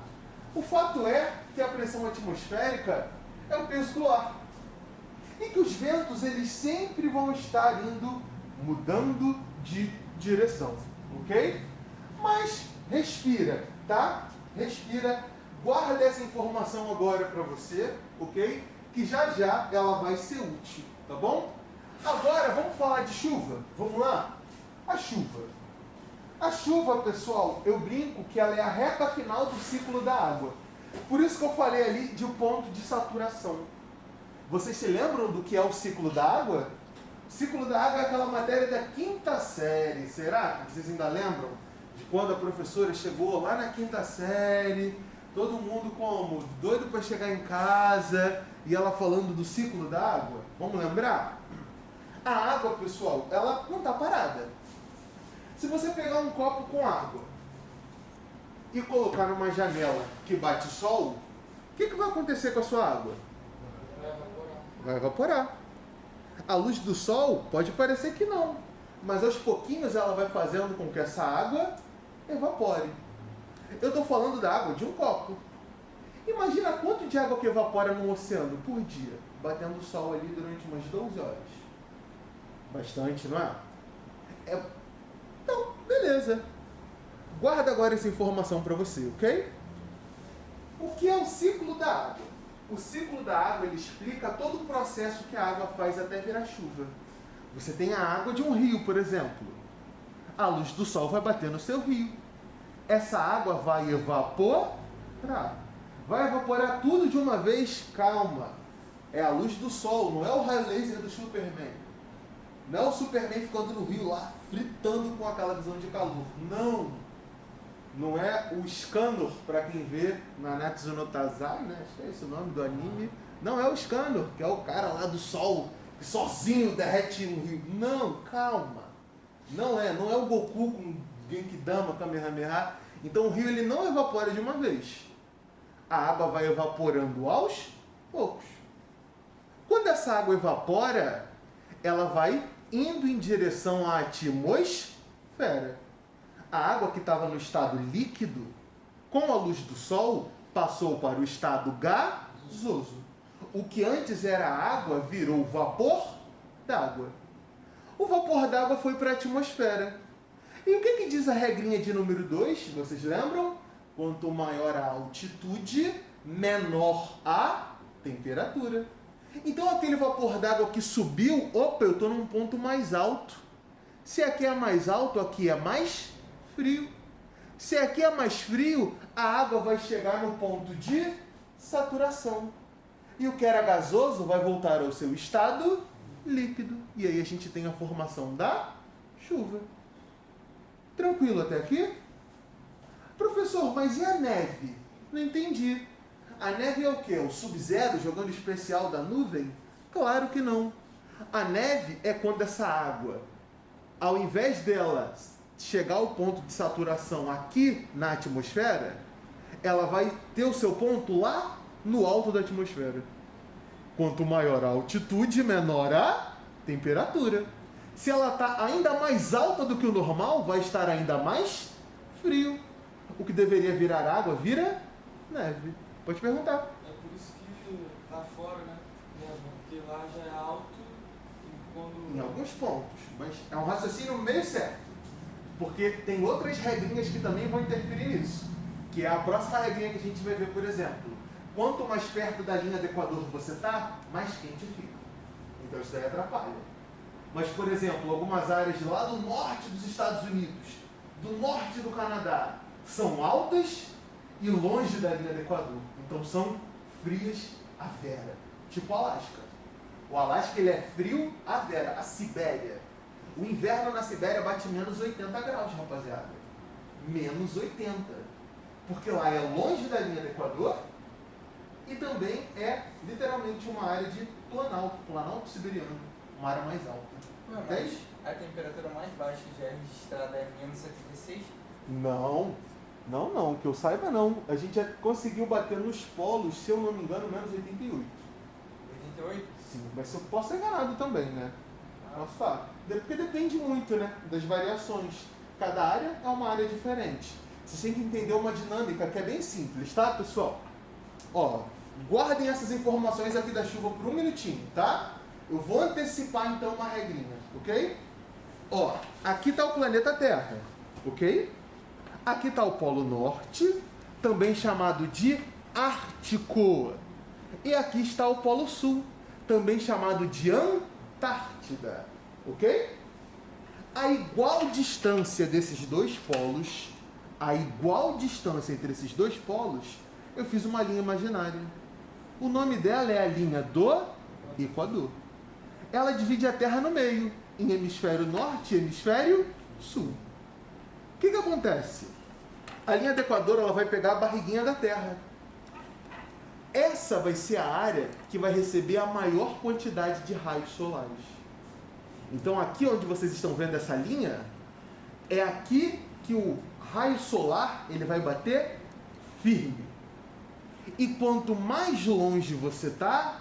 O fato é que a pressão atmosférica é o peso do ar. E que os ventos, eles sempre vão estar mudando de direção, ok? Mas respira, tá? Respira. Guarda essa informação agora para você, ok? Que já já ela vai ser útil, tá bom? Agora vamos falar de chuva. Vamos lá? A chuva. A chuva, pessoal, eu brinco que ela é a reta final do ciclo da água. Por isso que eu falei ali de um ponto de saturação. Vocês se lembram do que é o ciclo da água? O ciclo da água é aquela matéria da quinta série. Será que vocês ainda lembram? De quando a professora chegou lá na quinta série, todo mundo como? Doido para chegar em casa, e ela falando do ciclo da água. Vamos lembrar? A água, pessoal, ela não está parada. Se você pegar um copo com água e colocar numa janela que bate sol, o que vai acontecer com a sua água? Vai evaporar. A luz do sol pode parecer que não, mas aos pouquinhos ela vai fazendo com que essa água evapore. Eu estou falando da água de um copo. Imagina quanto de água que evapora no oceano por dia, batendo sol ali durante umas 12 horas. Bastante, não é? Então, beleza. Guarda agora essa informação para você, ok? O que é o ciclo da água? O ciclo da água, ele explica todo o processo que a água faz até virar chuva. Você tem a água de um rio, por exemplo. A luz do sol vai bater no seu rio. Essa água vai evaporar. Vai evaporar tudo de uma vez. Calma. É a luz do sol, não é o raio laser do Superman. Não é o Superman ficando no rio lá, fritando com aquela visão de calor. Não. Não é o Scanor, para quem vê na Natsu no Taizai, né? Acho que é esse o nome do anime. Não é o Scanor, que é o cara lá do sol, que sozinho derrete um rio. Não, calma. Não é o Goku com Genkidama, Kamehameha. Então o rio ele não evapora de uma vez. A água vai evaporando aos poucos. Quando essa água evapora, ela vai indo em direção à atmosfera. A água que estava no estado líquido, com a luz do sol, passou para o estado gasoso. O que antes era água virou vapor d'água. O vapor d'água foi para a atmosfera. E o que diz a regrinha de número 2? Vocês lembram? Quanto maior a altitude, menor a temperatura. Então aquele vapor d'água que subiu, opa, eu estou num ponto mais alto. Se aqui é mais alto, aqui é mais frio. Se aqui é mais frio, a água vai chegar no ponto de saturação. E o que era gasoso vai voltar ao seu estado líquido. E aí a gente tem a formação da chuva. Tranquilo até aqui? Professor, mas e a neve? Não entendi. A neve é o quê? O sub-zero jogando especial da nuvem? Claro que não. A neve é quando essa água, ao invés dela chegar ao ponto de saturação aqui na atmosfera, ela vai ter o seu ponto lá no alto da atmosfera. Quanto maior a altitude, menor a temperatura. Se ela está ainda mais alta do que o normal, vai estar ainda mais frio. O que deveria virar água, vira neve. Pode perguntar. É por isso que lá fora, né? Porque lá já é alto e quando... Em alguns pontos, mas é um raciocínio meio certo. Porque tem outras regrinhas que também vão interferir nisso. Que é a próxima regrinha que a gente vai ver, por exemplo. Quanto mais perto da linha do Equador você está, mais quente fica. Então isso daí atrapalha. Mas, por exemplo, algumas áreas lá do norte dos Estados Unidos, do norte do Canadá, são altas e longe da linha do Equador. Então são frias a vera. Tipo o Alasca. O Alasca ele é frio a vera. A Sibéria. O inverno na Sibéria bate menos 80 graus, rapaziada. Menos 80. Porque lá é longe da linha do Equador e também é literalmente uma área de planalto siberiano. Uma área mais alta. Não, mas a temperatura mais baixa que já é registrada é menos 76? Não. Não, que eu saiba não. A gente já conseguiu bater nos polos, se eu não me engano, menos 88. 88? Sim, mas eu posso ser enganado também, né? Posso estar. Porque depende muito, né? Das variações. Cada área é uma área diferente. Você tem que entender uma dinâmica que é bem simples, tá, pessoal? Ó, guardem essas informações aqui da chuva por um minutinho, tá? Eu vou antecipar então uma regrinha, ok? Ó, aqui está o planeta Terra, ok? Aqui está o Polo Norte, também chamado de Ártico. E aqui está o Polo Sul, também chamado de Antártida, ok? A igual distância desses dois polos, a igual distância entre esses dois polos, eu fiz uma linha imaginária. O nome dela é a linha do Equador. Ela divide a Terra no meio, em hemisfério norte e hemisfério sul. O que acontece? A linha do Equador ela vai pegar a barriguinha da Terra. Essa vai ser a área que vai receber a maior quantidade de raios solares. Então aqui onde vocês estão vendo essa linha, é aqui que o raio solar ele vai bater firme. E quanto mais longe você está,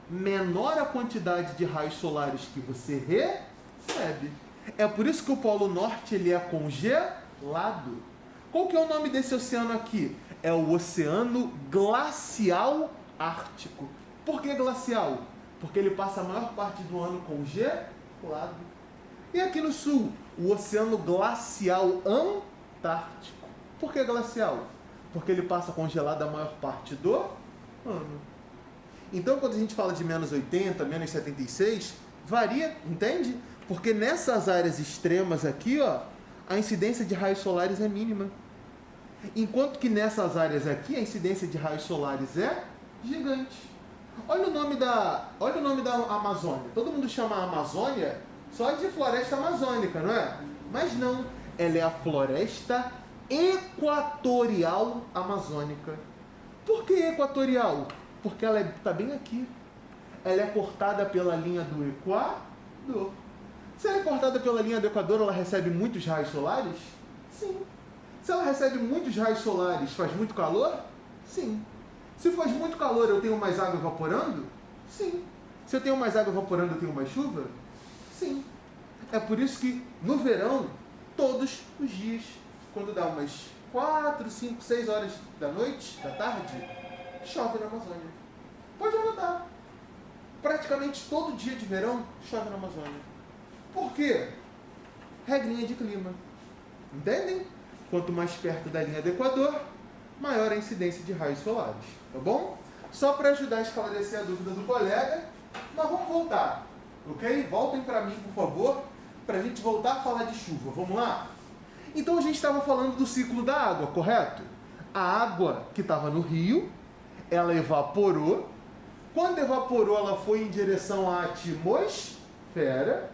menor a quantidade de raios solares que você recebe. É por isso que o Polo Norte ele é congelado. Qual que é o nome desse oceano aqui? É o Oceano Glacial Ártico. Por que glacial? Porque ele passa a maior parte do ano congelado. E aqui no sul, o Oceano Glacial Antártico. Por que glacial? Porque ele passa congelado a maior parte do ano. Então, quando a gente fala de menos 80, menos 76, varia, entende? Porque nessas áreas extremas aqui, ó, a incidência de raios solares é mínima. Enquanto que nessas áreas aqui, a incidência de raios solares é gigante. Olha o nome da Amazônia. Todo mundo chama a Amazônia só de floresta amazônica, não é? Mas não, ela é a floresta equatorial amazônica. Por que equatorial? Porque ela está bem aqui. Ela é cortada pela linha do Equador. Se ela é cortada pela linha do Equador, ela recebe muitos raios solares? Sim. Se ela recebe muitos raios solares, faz muito calor? Sim. Se faz muito calor, eu tenho mais água evaporando? Sim. Se eu tenho mais água evaporando, eu tenho mais chuva? Sim. É por isso que, no verão, todos os dias, quando dá umas 4, 5, 6 horas da noite, da tarde, chove na Amazônia. Pode anotar. Praticamente todo dia de verão, chove na Amazônia. Por quê? Regrinha de clima. Entendem? Quanto mais perto da linha do Equador, maior a incidência de raios solares. Tá bom? Só para ajudar a esclarecer a dúvida do colega, nós vamos voltar. Ok? Voltem para mim, por favor, para a gente voltar a falar de chuva. Vamos lá? Então a gente estava falando do ciclo da água, correto? A água que estava no rio, ela evaporou. Quando evaporou, ela foi em direção à atmosfera,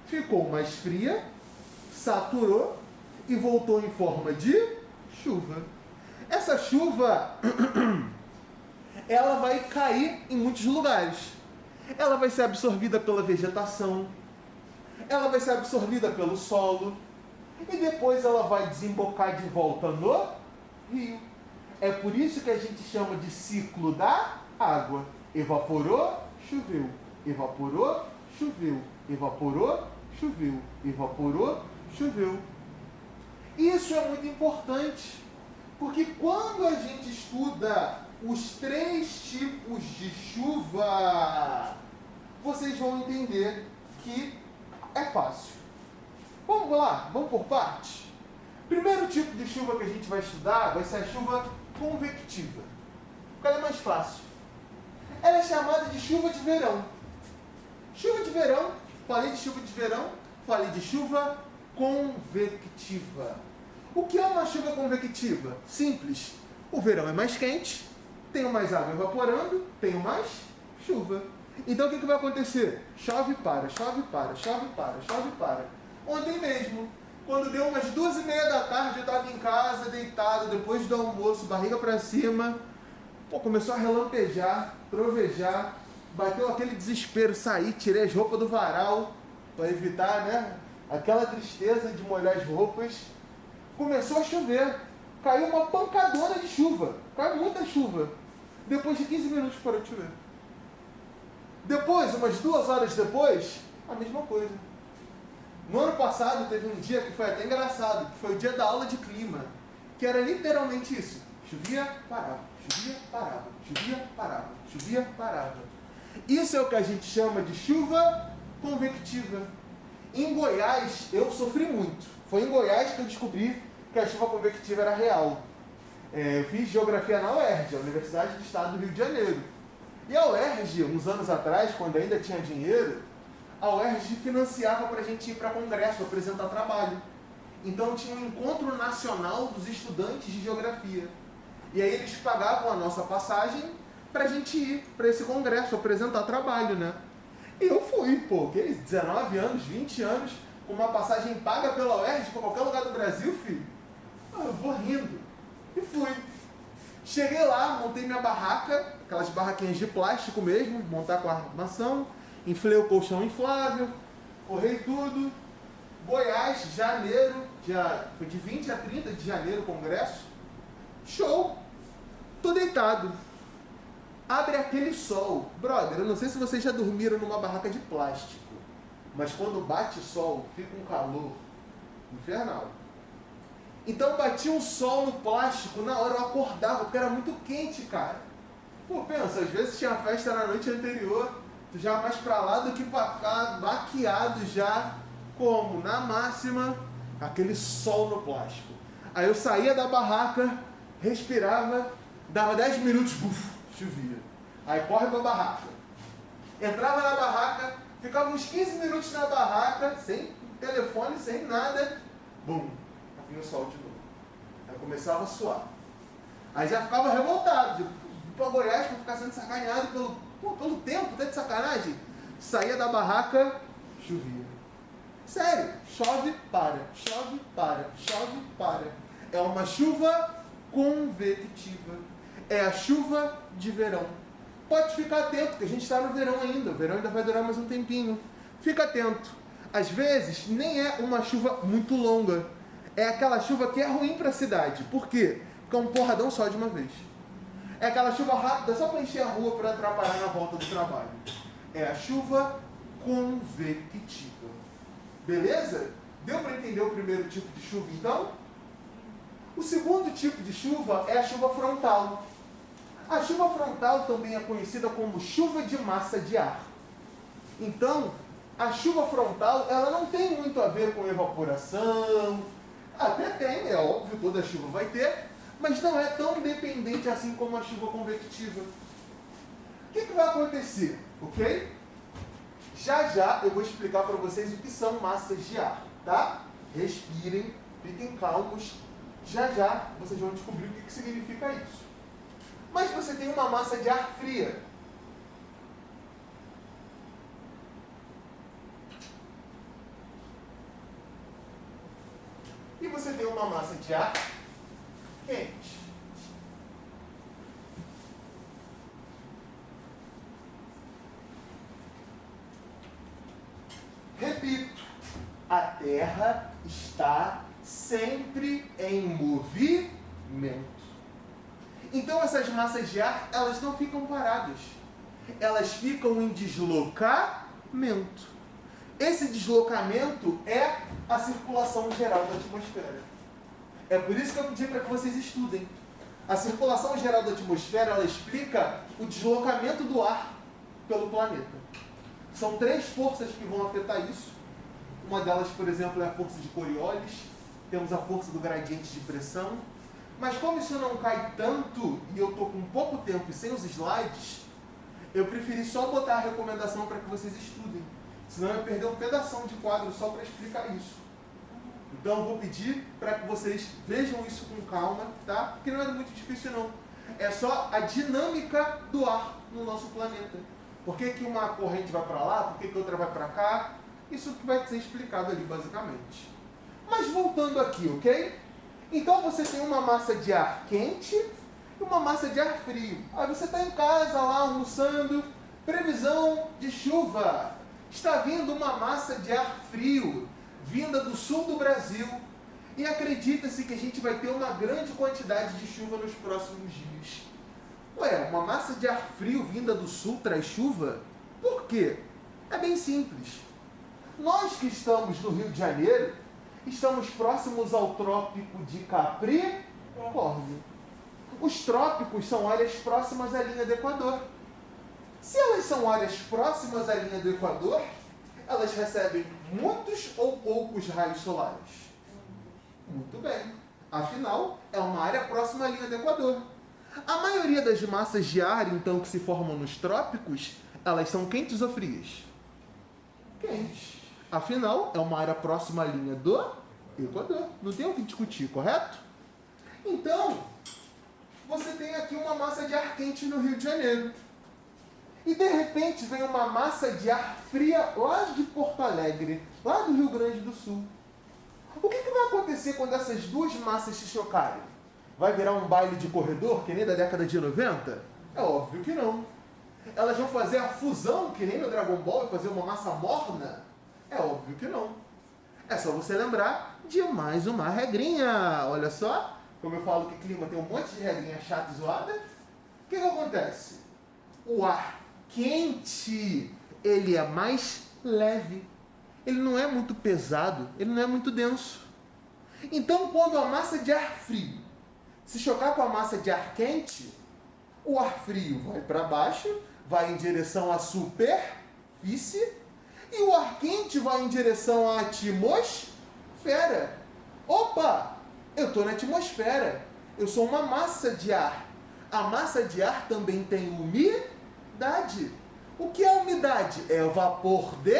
ficou mais fria, saturou e voltou em forma de chuva. Essa chuva, ela vai cair em muitos lugares. Ela vai ser absorvida pela vegetação, ela vai ser absorvida pelo solo e depois ela vai desembocar de volta no rio. É por isso que a gente chama de ciclo da água. Evaporou, choveu. Evaporou, choveu. Evaporou, choveu. Evaporou, choveu. Isso é muito importante, porque quando a gente estuda os 3 tipos de chuva, vocês vão entender que é fácil. Vamos lá, vamos por partes. Primeiro tipo de chuva que a gente vai estudar vai ser a chuva convectiva. Porque ela é mais fácil. Ela é chamada de chuva de verão. Chuva de verão, falei de chuva de verão, falei de chuva convectiva. O que é uma chuva convectiva? Simples. O verão é mais quente, tenho mais água evaporando, tenho mais chuva. Então o que vai acontecer? Chove para, chove para, chove para, chove para. Ontem mesmo, quando deu umas 2h30 da tarde, eu estava em casa, deitado, depois do almoço, barriga para cima, começou a relampejar, trovejar, bateu aquele desespero, saí, tirei as roupas do varal, para evitar, né, aquela tristeza de molhar as roupas. Começou a chover. caiu uma pancadona de chuva. Caiu muita chuva. Depois de 15 minutos parou de chover. Depois, umas 2 horas depois, a mesma coisa. No ano passado teve um dia que foi até engraçado, que foi o dia da aula de clima, que era literalmente isso. Chovia, parava, chovia, parava, chovia, parava, chovia, parava. Isso é o que a gente chama de chuva convectiva. Em Goiás, eu sofri muito. Foi em Goiás que eu descobri que a chuva convectiva era real. Eu fiz geografia na UERJ, a Universidade do Estado do Rio de Janeiro. E a UERJ, uns anos atrás, quando ainda tinha dinheiro, a UERJ financiava para a gente ir para congresso, apresentar trabalho. Então tinha um encontro nacional dos estudantes de geografia. E aí eles pagavam a nossa passagem para a gente ir para esse congresso, apresentar trabalho, né? E eu fui, aqueles 19 anos, 20 anos, com uma passagem paga pela UERJ para qualquer lugar do Brasil, filho. Eu vou rindo. E fui. Cheguei lá, montei minha barraca, aquelas barraquinhas de plástico mesmo, montar com armação, inflei o colchão inflável, forrei tudo. Goiás, janeiro, foi de 20 a 30 de janeiro o congresso. Show! Tô deitado. Abre aquele sol. Brother, eu não sei se vocês já dormiram numa barraca de plástico, mas quando bate sol, fica um calor infernal. Então batia um sol no plástico, na hora eu acordava, porque era muito quente, cara. Pensa, às vezes tinha festa na noite anterior, tu já mais pra lá do que pra cá, baqueado já, como? Na máxima, aquele sol no plástico. Aí eu saía da barraca, respirava, dava 10 minutos, chovia. Aí corre pra barraca. Entrava na barraca, ficava uns 15 minutos na barraca, sem telefone, sem nada, vinha o sol de novo. Aí começava a suar. Aí já ficava revoltado, de ir pra Goiás pra ficar sendo sacaneado pelo tempo, tá de sacanagem? Saía da barraca, chovia. Sério, chove, para, chove, para, chove, para. É uma chuva convectiva. É a chuva de verão. Pode ficar atento, porque a gente está no verão ainda. O verão ainda vai durar mais um tempinho. Fica atento. Às vezes, nem é uma chuva muito longa. É aquela chuva que é ruim para a cidade. Por quê? Porque é um porradão só de uma vez. É aquela chuva rápida, só para encher a rua, para atrapalhar na volta do trabalho. É a chuva convectiva. Beleza? Deu para entender o primeiro tipo de chuva, então? O segundo tipo de chuva é a chuva frontal. A chuva frontal também é conhecida como chuva de massa de ar. Então, a chuva frontal, ela não tem muito a ver com evaporação. Até tem, é óbvio, toda chuva vai ter, mas não é tão dependente assim como a chuva convectiva. O que vai acontecer, ok? Já eu vou explicar para vocês o que são massas de ar, tá? Respirem, fiquem calmos. Já vocês vão descobrir o que significa isso. Mas você tem uma massa de ar fria. E você tem uma massa de ar quente. Repito, a Terra está sempre em movimento. Então essas massas de ar, elas não ficam paradas. Elas ficam em deslocamento. Esse deslocamento é a circulação geral da atmosfera. É por isso que eu pedi para que vocês estudem. A circulação geral da atmosfera, ela explica o deslocamento do ar pelo planeta. São 3 forças que vão afetar isso. Uma delas, por exemplo, é a força de Coriolis. Temos a força do gradiente de pressão. Mas como isso não cai tanto, e eu estou com pouco tempo e sem os slides, eu preferi só botar a recomendação para que vocês estudem. Senão eu ia perder um pedação de quadro só para explicar isso. Então eu vou pedir para que vocês vejam isso com calma, tá? Porque não é muito difícil não. É só a dinâmica do ar no nosso planeta. Por que uma corrente vai para lá, por que outra vai para cá? Isso que vai ser explicado ali basicamente. Mas voltando aqui, ok? Então você tem uma massa de ar quente e uma massa de ar frio. Aí você está em casa lá almoçando, previsão de chuva. Está vindo uma massa de ar frio, vinda do sul do Brasil. E acredita-se que a gente vai ter uma grande quantidade de chuva nos próximos dias. Ué, uma massa de ar frio vinda do sul traz chuva? Por quê? É bem simples. Nós que estamos no Rio de Janeiro, estamos próximos ao trópico de Capricórnio. Os trópicos são áreas próximas à linha do Equador. Se elas são áreas próximas à linha do Equador, elas recebem muitos ou poucos raios solares? Muito bem. Afinal, é uma área próxima à linha do Equador. A maioria das massas de ar, então, que se formam nos trópicos, elas são quentes ou frias? Quentes. Afinal, é uma área próxima à linha do Equador. Não tem o que discutir, correto? Então, você tem aqui uma massa de ar quente no Rio de Janeiro. E de repente vem uma massa de ar fria lá de Porto Alegre, lá do Rio Grande do Sul. O que vai acontecer quando essas duas massas se chocarem? Vai virar um baile de corredor, que nem da década de 90? É óbvio que não. Elas vão fazer a fusão, que nem no Dragon Ball, e fazer uma massa morna? É óbvio que não. É só você lembrar de mais uma regrinha. Olha só, como eu falo que clima tem um monte de regrinha chata e zoada. O que acontece? O ar quente, ele é mais leve. Ele não é muito pesado, ele não é muito denso. Então, quando a massa de ar frio se chocar com a massa de ar quente, o ar frio vai para baixo, vai em direção à superfície, e o ar quente vai em direção à atmosfera. Opa! Eu estou na atmosfera. Eu sou uma massa de ar. A massa de ar também tem umidade. O que é umidade? É vapor de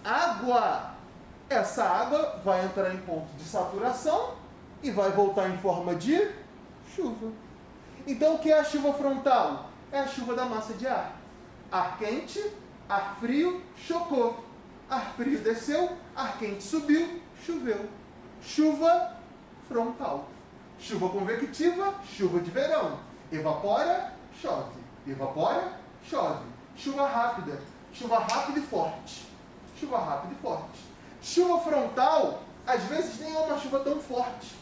água. Essa água vai entrar em ponto de saturação e vai voltar em forma de chuva. Então, o que é a chuva frontal? É a chuva da massa de ar. Ar quente, ar frio, chocou. Ar frio desceu, ar quente subiu, choveu. Chuva frontal. Chuva convectiva, chuva de verão. Evapora, chove. Evapora, chove. Chuva rápida e forte. Chuva rápida e forte. Chuva frontal, às vezes nem é uma chuva tão forte.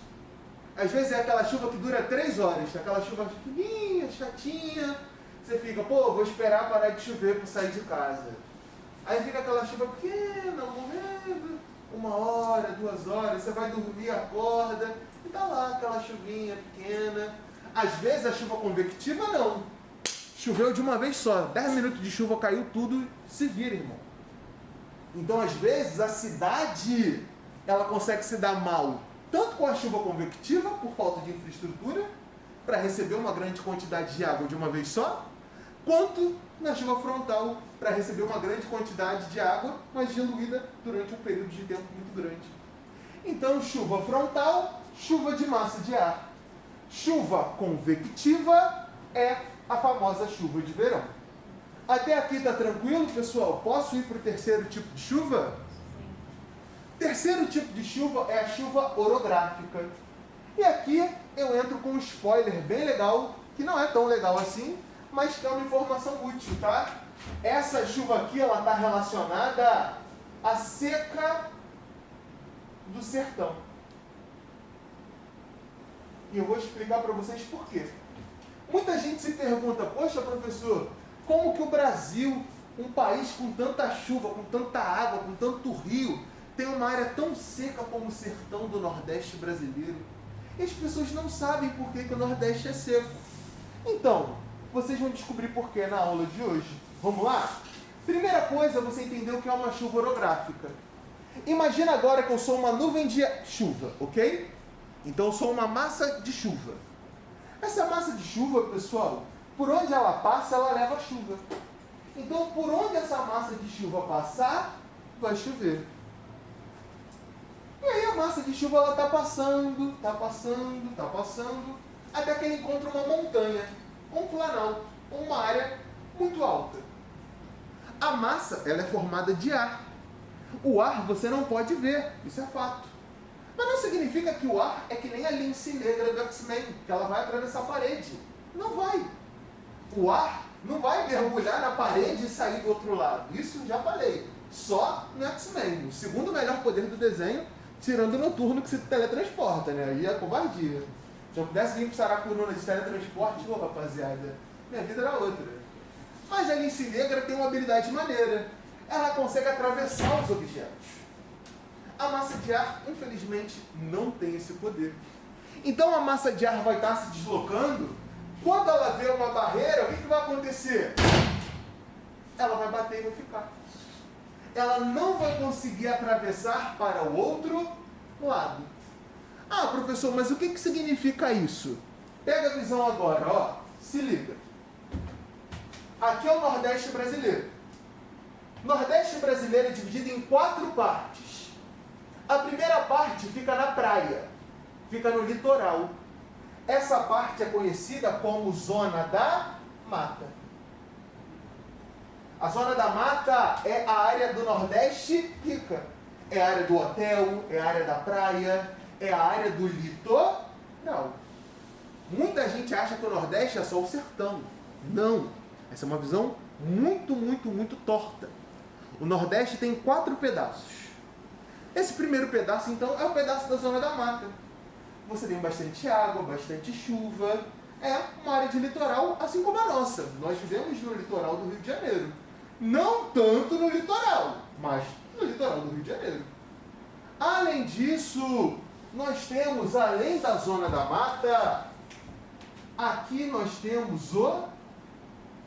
Às vezes é aquela chuva que dura 3 horas, aquela chuva fininha, chatinha. Você fica, pô, vou esperar parar de chover para sair de casa. Aí fica aquela chuva pequena, morrendo, 1 hora, 2 horas, você vai dormir, acorda, e tá lá aquela chuvinha pequena. Às vezes a chuva convectiva não. Choveu de uma vez só, 10 minutos de chuva, caiu tudo, se vira, irmão. Então, às vezes, a cidade, ela consegue se dar mal, tanto com a chuva convectiva, por falta de infraestrutura, para receber uma grande quantidade de água de uma vez só, quanto na chuva frontal, para receber uma grande quantidade de água, mas diluída durante um período de tempo muito grande. Então, chuva frontal, chuva de massa de ar. Chuva convectiva é a famosa chuva de verão. Até aqui está tranquilo, pessoal? Posso ir para o terceiro tipo de chuva? Terceiro tipo de chuva é a chuva orográfica. E aqui eu entro com um spoiler bem legal, que não é tão legal assim, mas que é uma informação útil, tá? Essa chuva aqui, ela está relacionada à seca do sertão. E eu vou explicar para vocês por quê. Muita gente se pergunta, poxa, professor, como que o Brasil, um país com tanta chuva, com tanta água, com tanto rio, tem uma área tão seca como o sertão do Nordeste brasileiro? E as pessoas não sabem por que o Nordeste é seco. Então, vocês vão descobrir por que na aula de hoje. Vamos lá? Primeira coisa, você entendeu o que é uma chuva orográfica. Imagina agora que eu sou uma nuvem de chuva, ok? Então eu sou uma massa de chuva. Essa massa de chuva, pessoal, por onde ela passa, ela leva chuva. Então, por onde essa massa de chuva passar, vai chover. E aí a massa de chuva, ela está passando, até que ele encontra uma montanha, um planalto, uma área muito alta. A massa, ela é formada de ar. O ar você não pode ver, isso é fato. Mas não significa que o ar é que nem a lince negra do X-Men, que ela vai atravessar a parede. Não vai. O ar não vai mergulhar na parede e sair do outro lado. Isso já falei. Só no X-Men. O segundo melhor poder do desenho Tirando o noturno que se teletransporta, né? Aí é covardia. Se eu pudesse vir pro Saracuruna de teletransporte, ô rapaziada, minha vida era outra. Mas a lince negra tem uma habilidade maneira. Ela consegue atravessar os objetos. A massa de ar, infelizmente, não tem esse poder. Então a massa de ar vai estar se deslocando. Quando ela vê uma barreira, o que vai acontecer? Ela vai bater e vai ficar. Ela não vai conseguir atravessar para o outro lado. Ah, professor, mas o que significa isso? Pega a visão agora, ó. Se liga. Aqui é o Nordeste brasileiro. O Nordeste brasileiro é dividido em 4 partes. A primeira parte fica na praia, fica no litoral. Essa parte é conhecida como Zona da Mata. A Zona da Mata é a área do Nordeste rica. É a área do hotel, é a área da praia, é a área do litoral. Muita gente acha que o Nordeste é só o sertão. Não. Essa é uma visão muito torta. O Nordeste tem 4 pedaços. Esse primeiro pedaço, então, é o pedaço da Zona da Mata. Você tem bastante água, bastante chuva. É uma área de litoral, assim como a nossa. Nós vivemos no litoral do Rio de Janeiro. Não tanto no litoral, mas no litoral do Rio de Janeiro. Além disso, nós temos, além da Zona da Mata, aqui nós temos o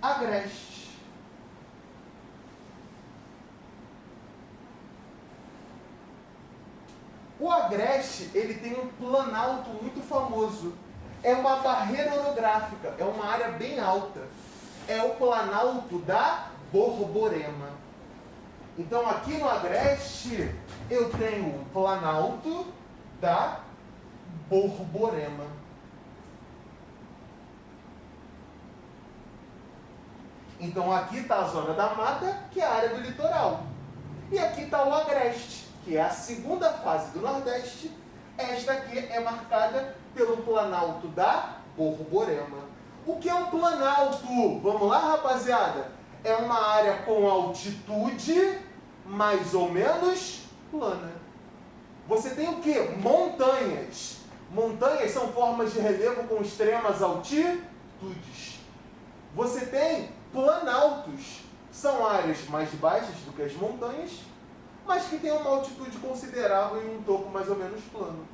Agreste. O Agreste, ele tem um planalto muito famoso. É uma barreira orográfica, é uma área bem alta. É o planalto da Borborema. Então, aqui no Agreste, eu tenho o planalto da Borborema. Então, aqui está a Zona da Mata, que é a área do litoral. E aqui está o Agreste, que é a segunda fase do Nordeste. Esta aqui é marcada pelo planalto da Borborema. O que é um planalto? Vamos lá, rapaziada? É uma área com altitude mais ou menos plana. Você tem o quê? Montanhas. Montanhas são formas de relevo com extremas altitudes. Você tem planaltos. São áreas mais baixas do que as montanhas, mas que tem uma altitude considerável e um topo mais ou menos plano.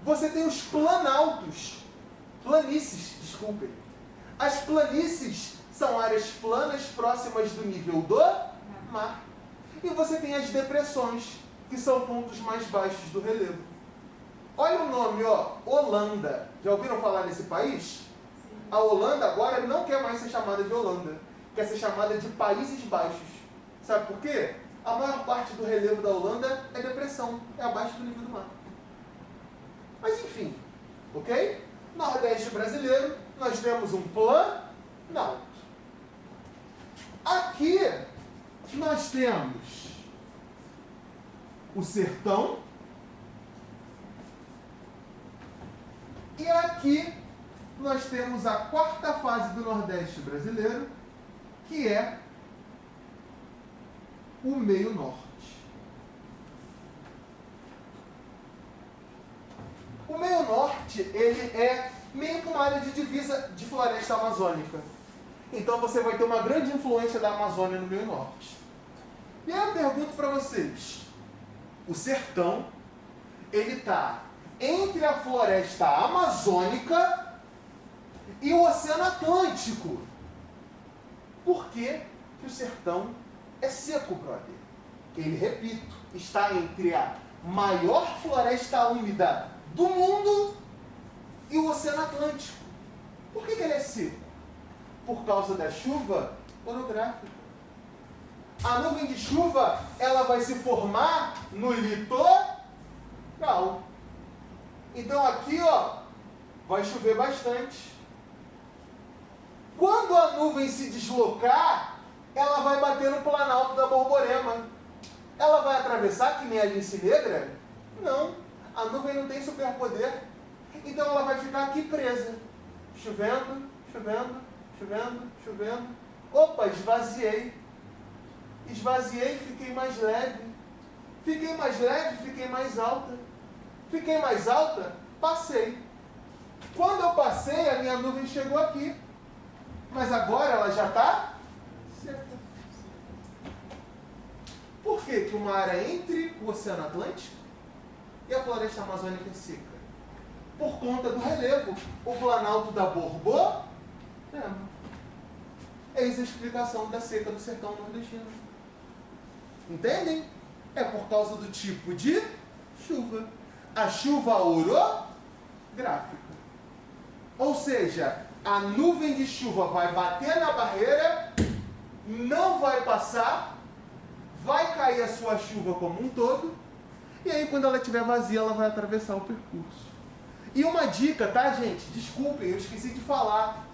Você tem os planaltos. Planícies, desculpem. As planícies são áreas planas próximas do nível do mar. E você tem as depressões, que são pontos mais baixos do relevo. Olha o nome, ó, Holanda. Já ouviram falar nesse país? A Holanda agora não quer mais ser chamada de Holanda. Quer ser chamada de Países Baixos. Sabe por quê? A maior parte do relevo da Holanda é depressão, é abaixo do nível do mar. Mas enfim, ok? Nordeste brasileiro, nós temos um planalto. Aqui nós temos o sertão. E aqui nós temos a 4ª fase do Nordeste brasileiro, que é o meio norte. O meio norte, ele é meio que uma área de divisa de floresta amazônica. Então você vai ter uma grande influência da Amazônia no meio norte. E aí eu pergunto para vocês, o sertão, ele está entre a floresta amazônica e o Oceano Atlântico. Por que o sertão é seco, brother? Ele, repito, está entre a maior floresta úmida do mundo e o Oceano Atlântico. Por que ele é seco? Por causa da chuva orográfica. A nuvem de chuva, ela vai se formar no litoral. Então aqui, ó, vai chover bastante. Quando a nuvem se deslocar, ela vai bater no planalto da Borborema. Ela vai atravessar que nem a lince negra? Não. A nuvem não tem superpoder. Então ela vai ficar aqui presa. Chovendo, chovendo, chovendo, chovendo. Opa, esvaziei. Esvaziei, fiquei mais leve. Fiquei mais leve, fiquei mais alta. Fiquei mais alta, passei. Quando eu passei, a minha nuvem chegou aqui. Mas agora ela já está seca. Por que que o mar é entre o Oceano Atlântico e a floresta amazônica é seca? Por conta do relevo. O Planalto da Borborema. Eis a explicação da seca do sertão nordestino. Entendem? É por causa do tipo de chuva. A chuva orográfica. Ou seja, a nuvem de chuva vai bater na barreira, não vai passar, vai cair a sua chuva como um todo, e aí quando ela estiver vazia, ela vai atravessar o percurso. E uma dica, tá, gente? Desculpem, eu esqueci de falar.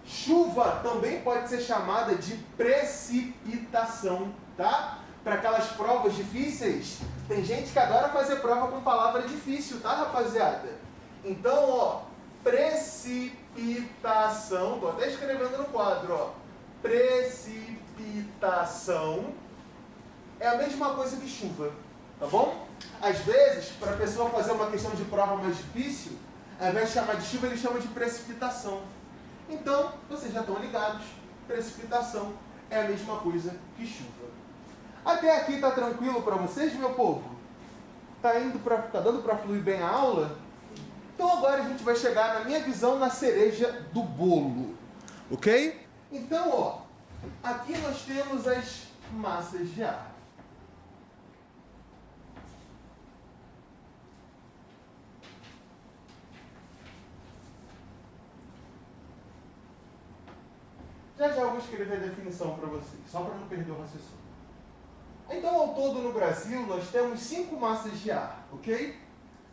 Chuva também pode ser chamada de precipitação, tá? Para aquelas provas difíceis, tem gente que adora fazer prova com palavra difícil, tá, rapaziada? Então, ó, precipitação, tô até escrevendo no quadro, ó. Precipitação é a mesma coisa que chuva, tá bom? Às vezes, para a pessoa fazer uma questão de prova mais difícil, ao invés de chamar de chuva, ele chama de precipitação. Então, vocês já estão ligados, precipitação é a mesma coisa que chuva. Até aqui tá tranquilo para vocês, meu povo? Tá dando para fluir bem a aula? Então agora a gente vai chegar, na minha visão, na cereja do bolo. Ok? Então, ó, aqui nós temos as massas de ar. Já já eu vou escrever a definição para vocês, só para não perder o raciocínio. Então, ao todo no Brasil, nós temos 5 massas de ar, ok?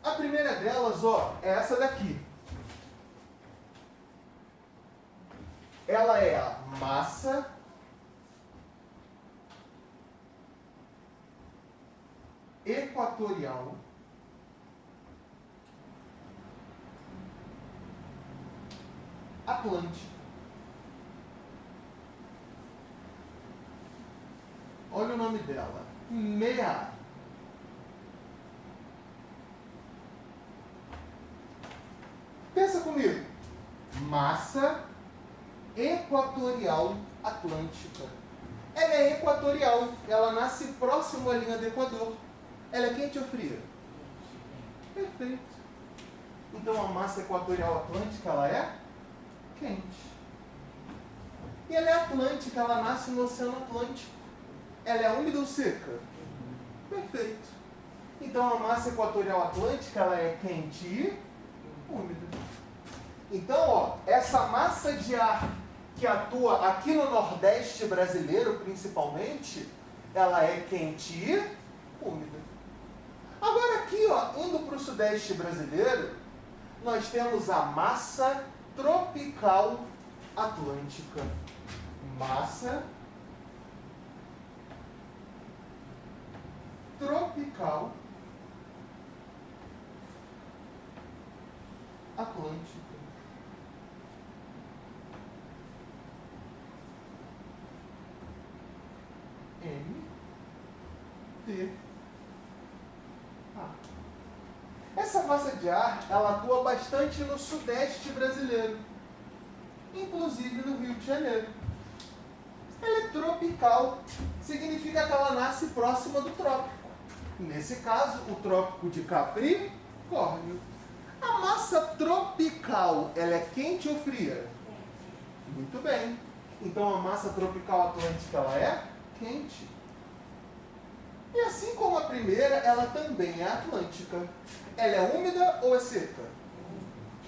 A primeira delas, ó, é essa daqui. Ela é a massa equatorial atlântica. Olha o nome dela, MEA. Pensa comigo. Massa equatorial atlântica. Ela é equatorial, ela nasce próximo à linha do Equador. Ela é quente ou fria? Perfeito. Então a massa equatorial atlântica, ela é quente. E ela é atlântica, ela nasce no Oceano Atlântico. Ela é úmida ou seca? Perfeito. Então a massa equatorial atlântica, ela é quente e úmida. Então, ó, essa massa de ar que atua aqui no Nordeste brasileiro, principalmente, ela é quente e úmida. Agora aqui, ó, indo para o Sudeste brasileiro, nós temos a massa tropical atlântica. Massa tropical atlântica. MTA. Essa massa de ar, ela atua bastante no Sudeste brasileiro, inclusive no Rio de Janeiro. Ela é tropical, significa que ela nasce próxima do trópico. Nesse caso, o trópico de Capricórnio. A massa tropical, ela é quente ou fria? Muito bem. Então a massa tropical atlântica, ela é quente. E assim como a primeira, ela também é atlântica. Ela é úmida ou é seca?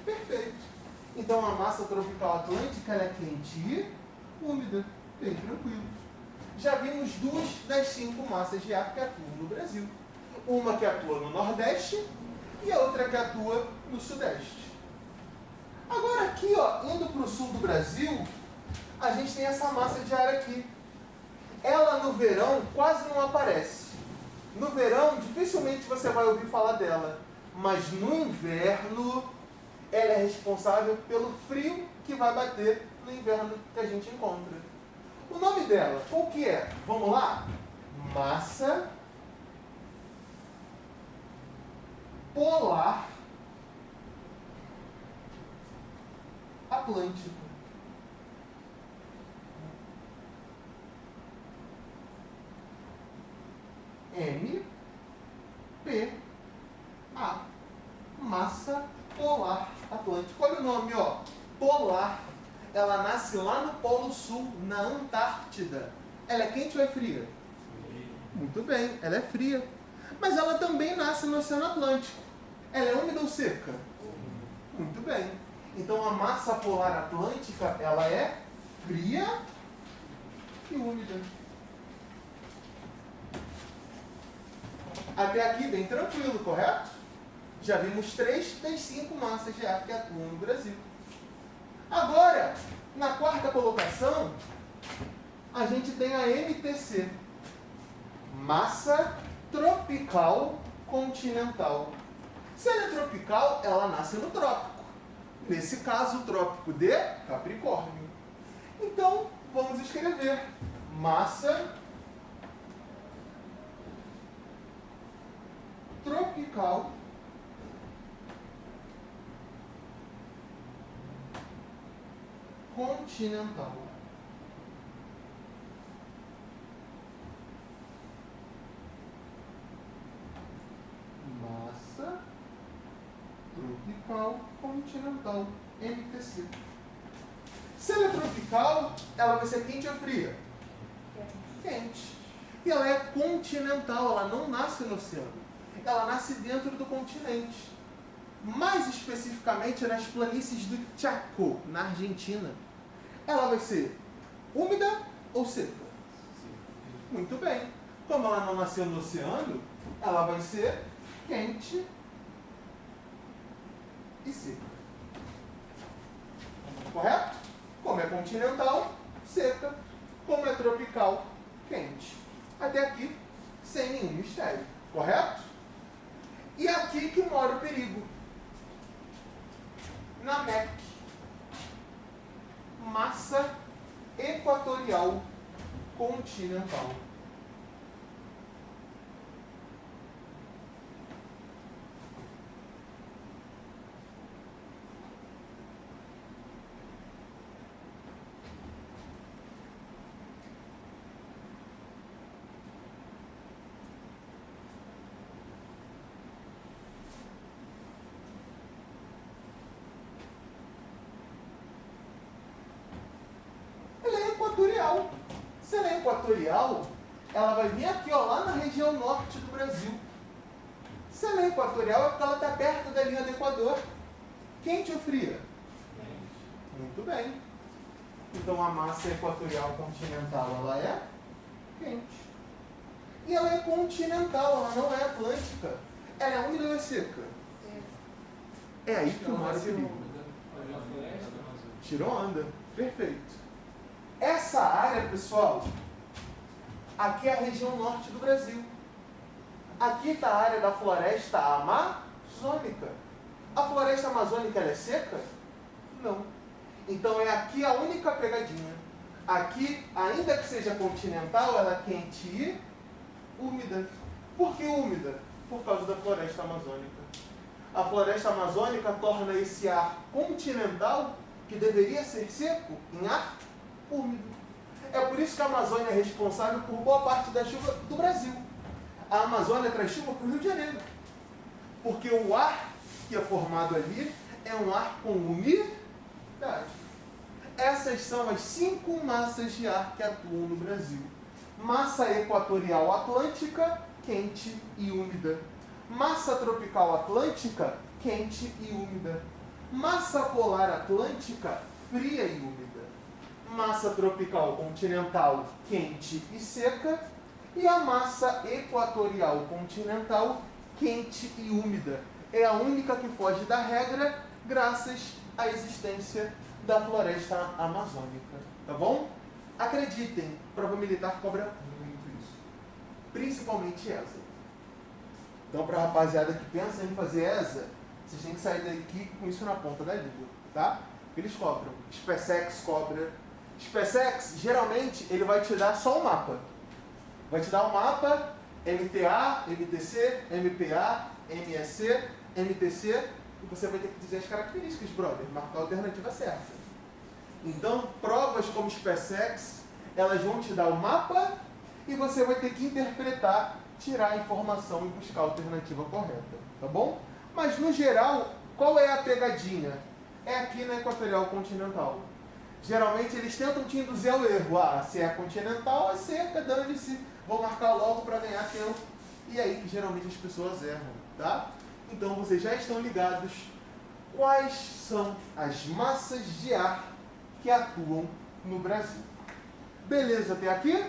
Perfeito. Então a massa tropical atlântica, ela é quente e úmida. Bem tranquilo. Já vimos 2 das 5 massas de ar que atuam no Brasil. Uma que atua no Nordeste e a outra que atua no Sudeste. Agora aqui, ó, indo para o sul do Brasil, a gente tem essa massa de ar aqui. Ela no verão quase não aparece. No verão, dificilmente você vai ouvir falar dela. Mas no inverno, ela é responsável pelo frio que vai bater no inverno que a gente encontra. O nome dela, qual que é? Vamos lá? Massa polar atlântico. MPA. Massa polar atlântico. Olha o nome, ó. Polar. Ela nasce lá no Polo Sul, na Antártida. Ela é quente ou é fria? Muito bem, ela é fria. Mas ela também nasce no Oceano Atlântico. Ela é úmida ou seca? Muito bem. Então a massa polar atlântica, ela é fria e úmida. Até aqui bem tranquilo, correto? Já vimos 3 das 5 massas de ar que atuam no Brasil. Agora, na quarta colocação, a gente tem a MTC. Massa tropical continental. Se ela é tropical, ela nasce no trópico. Nesse caso, o trópico de Capricórnio. Então, vamos escrever massa tropical continental. Massa tropical continental, MTC. Se ela é tropical, ela vai ser quente ou fria? Quente. E ela é continental, ela não nasce no oceano. Ela nasce dentro do continente. Mais especificamente nas planícies do Chaco, na Argentina. Ela vai ser úmida ou seca? Muito bem. Como ela não nasceu no oceano, ela vai ser quente e seca. Correto? Como é continental, seca. Como é tropical, quente. Até aqui, sem nenhum mistério. Correto? E aqui que mora o perigo. Na MEC. Massa equatorial continental. Equatorial. Se ela é equatorial, ela vai vir aqui, ó, lá na região norte do Brasil. Se ela é equatorial, é porque ela está perto da linha do Equador. Quente ou fria? Quente. Muito bem. Então a massa equatorial continental, ela é quente. E ela é continental, ela não é atlântica. Ela é úmida ou é seca? É aí que mora o perigo. Tirou onda. Perfeito. Essa área, pessoal, aqui é a região norte do Brasil. Aqui está a área da floresta amazônica. A floresta amazônica, ela é seca? Não. Então é aqui a única pegadinha. Aqui, ainda que seja continental, ela é quente e úmida. Por que úmida? Por causa da floresta amazônica. A floresta amazônica torna esse ar continental, que deveria ser seco, em ar úmido. É por isso que a Amazônia é responsável por boa parte da chuva do Brasil. A Amazônia traz chuva para o Rio de Janeiro. Porque o ar que é formado ali é um ar com umidade. Essas são as 5 massas de ar que atuam no Brasil. Massa equatorial atlântica, quente e úmida. Massa tropical atlântica, quente e úmida. Massa polar atlântica, fria e úmida. Massa tropical continental, quente e seca. E a massa equatorial continental, quente e úmida. É a única que foge da regra, graças à existência da floresta amazônica. Tá bom? Acreditem, prova militar cobra muito isso. Principalmente ESA. Então, para a rapaziada que pensa em fazer ESA, vocês têm que sair daqui com isso na ponta da língua, tá? Eles cobram. SpaceX cobra. SpaceX, geralmente, ele vai te dar só um mapa. Vai te dar um mapa, MTA, MTC, MPA, MSC, MTC, e você vai ter que dizer as características, brother, marcar a alternativa certa. Então, provas como SpaceX, elas vão te dar o mapa e você vai ter que interpretar, tirar a informação e buscar a alternativa correta, tá bom? Mas, no geral, qual é a pegadinha? É aqui na equatorial continental. Geralmente, eles tentam te induzir ao erro. Ah, se é continental, é seca, dane-se, vou marcar logo para ganhar tempo. E aí que geralmente as pessoas erram, tá? Então, vocês já estão ligados quais são as massas de ar que atuam no Brasil. Beleza até aqui?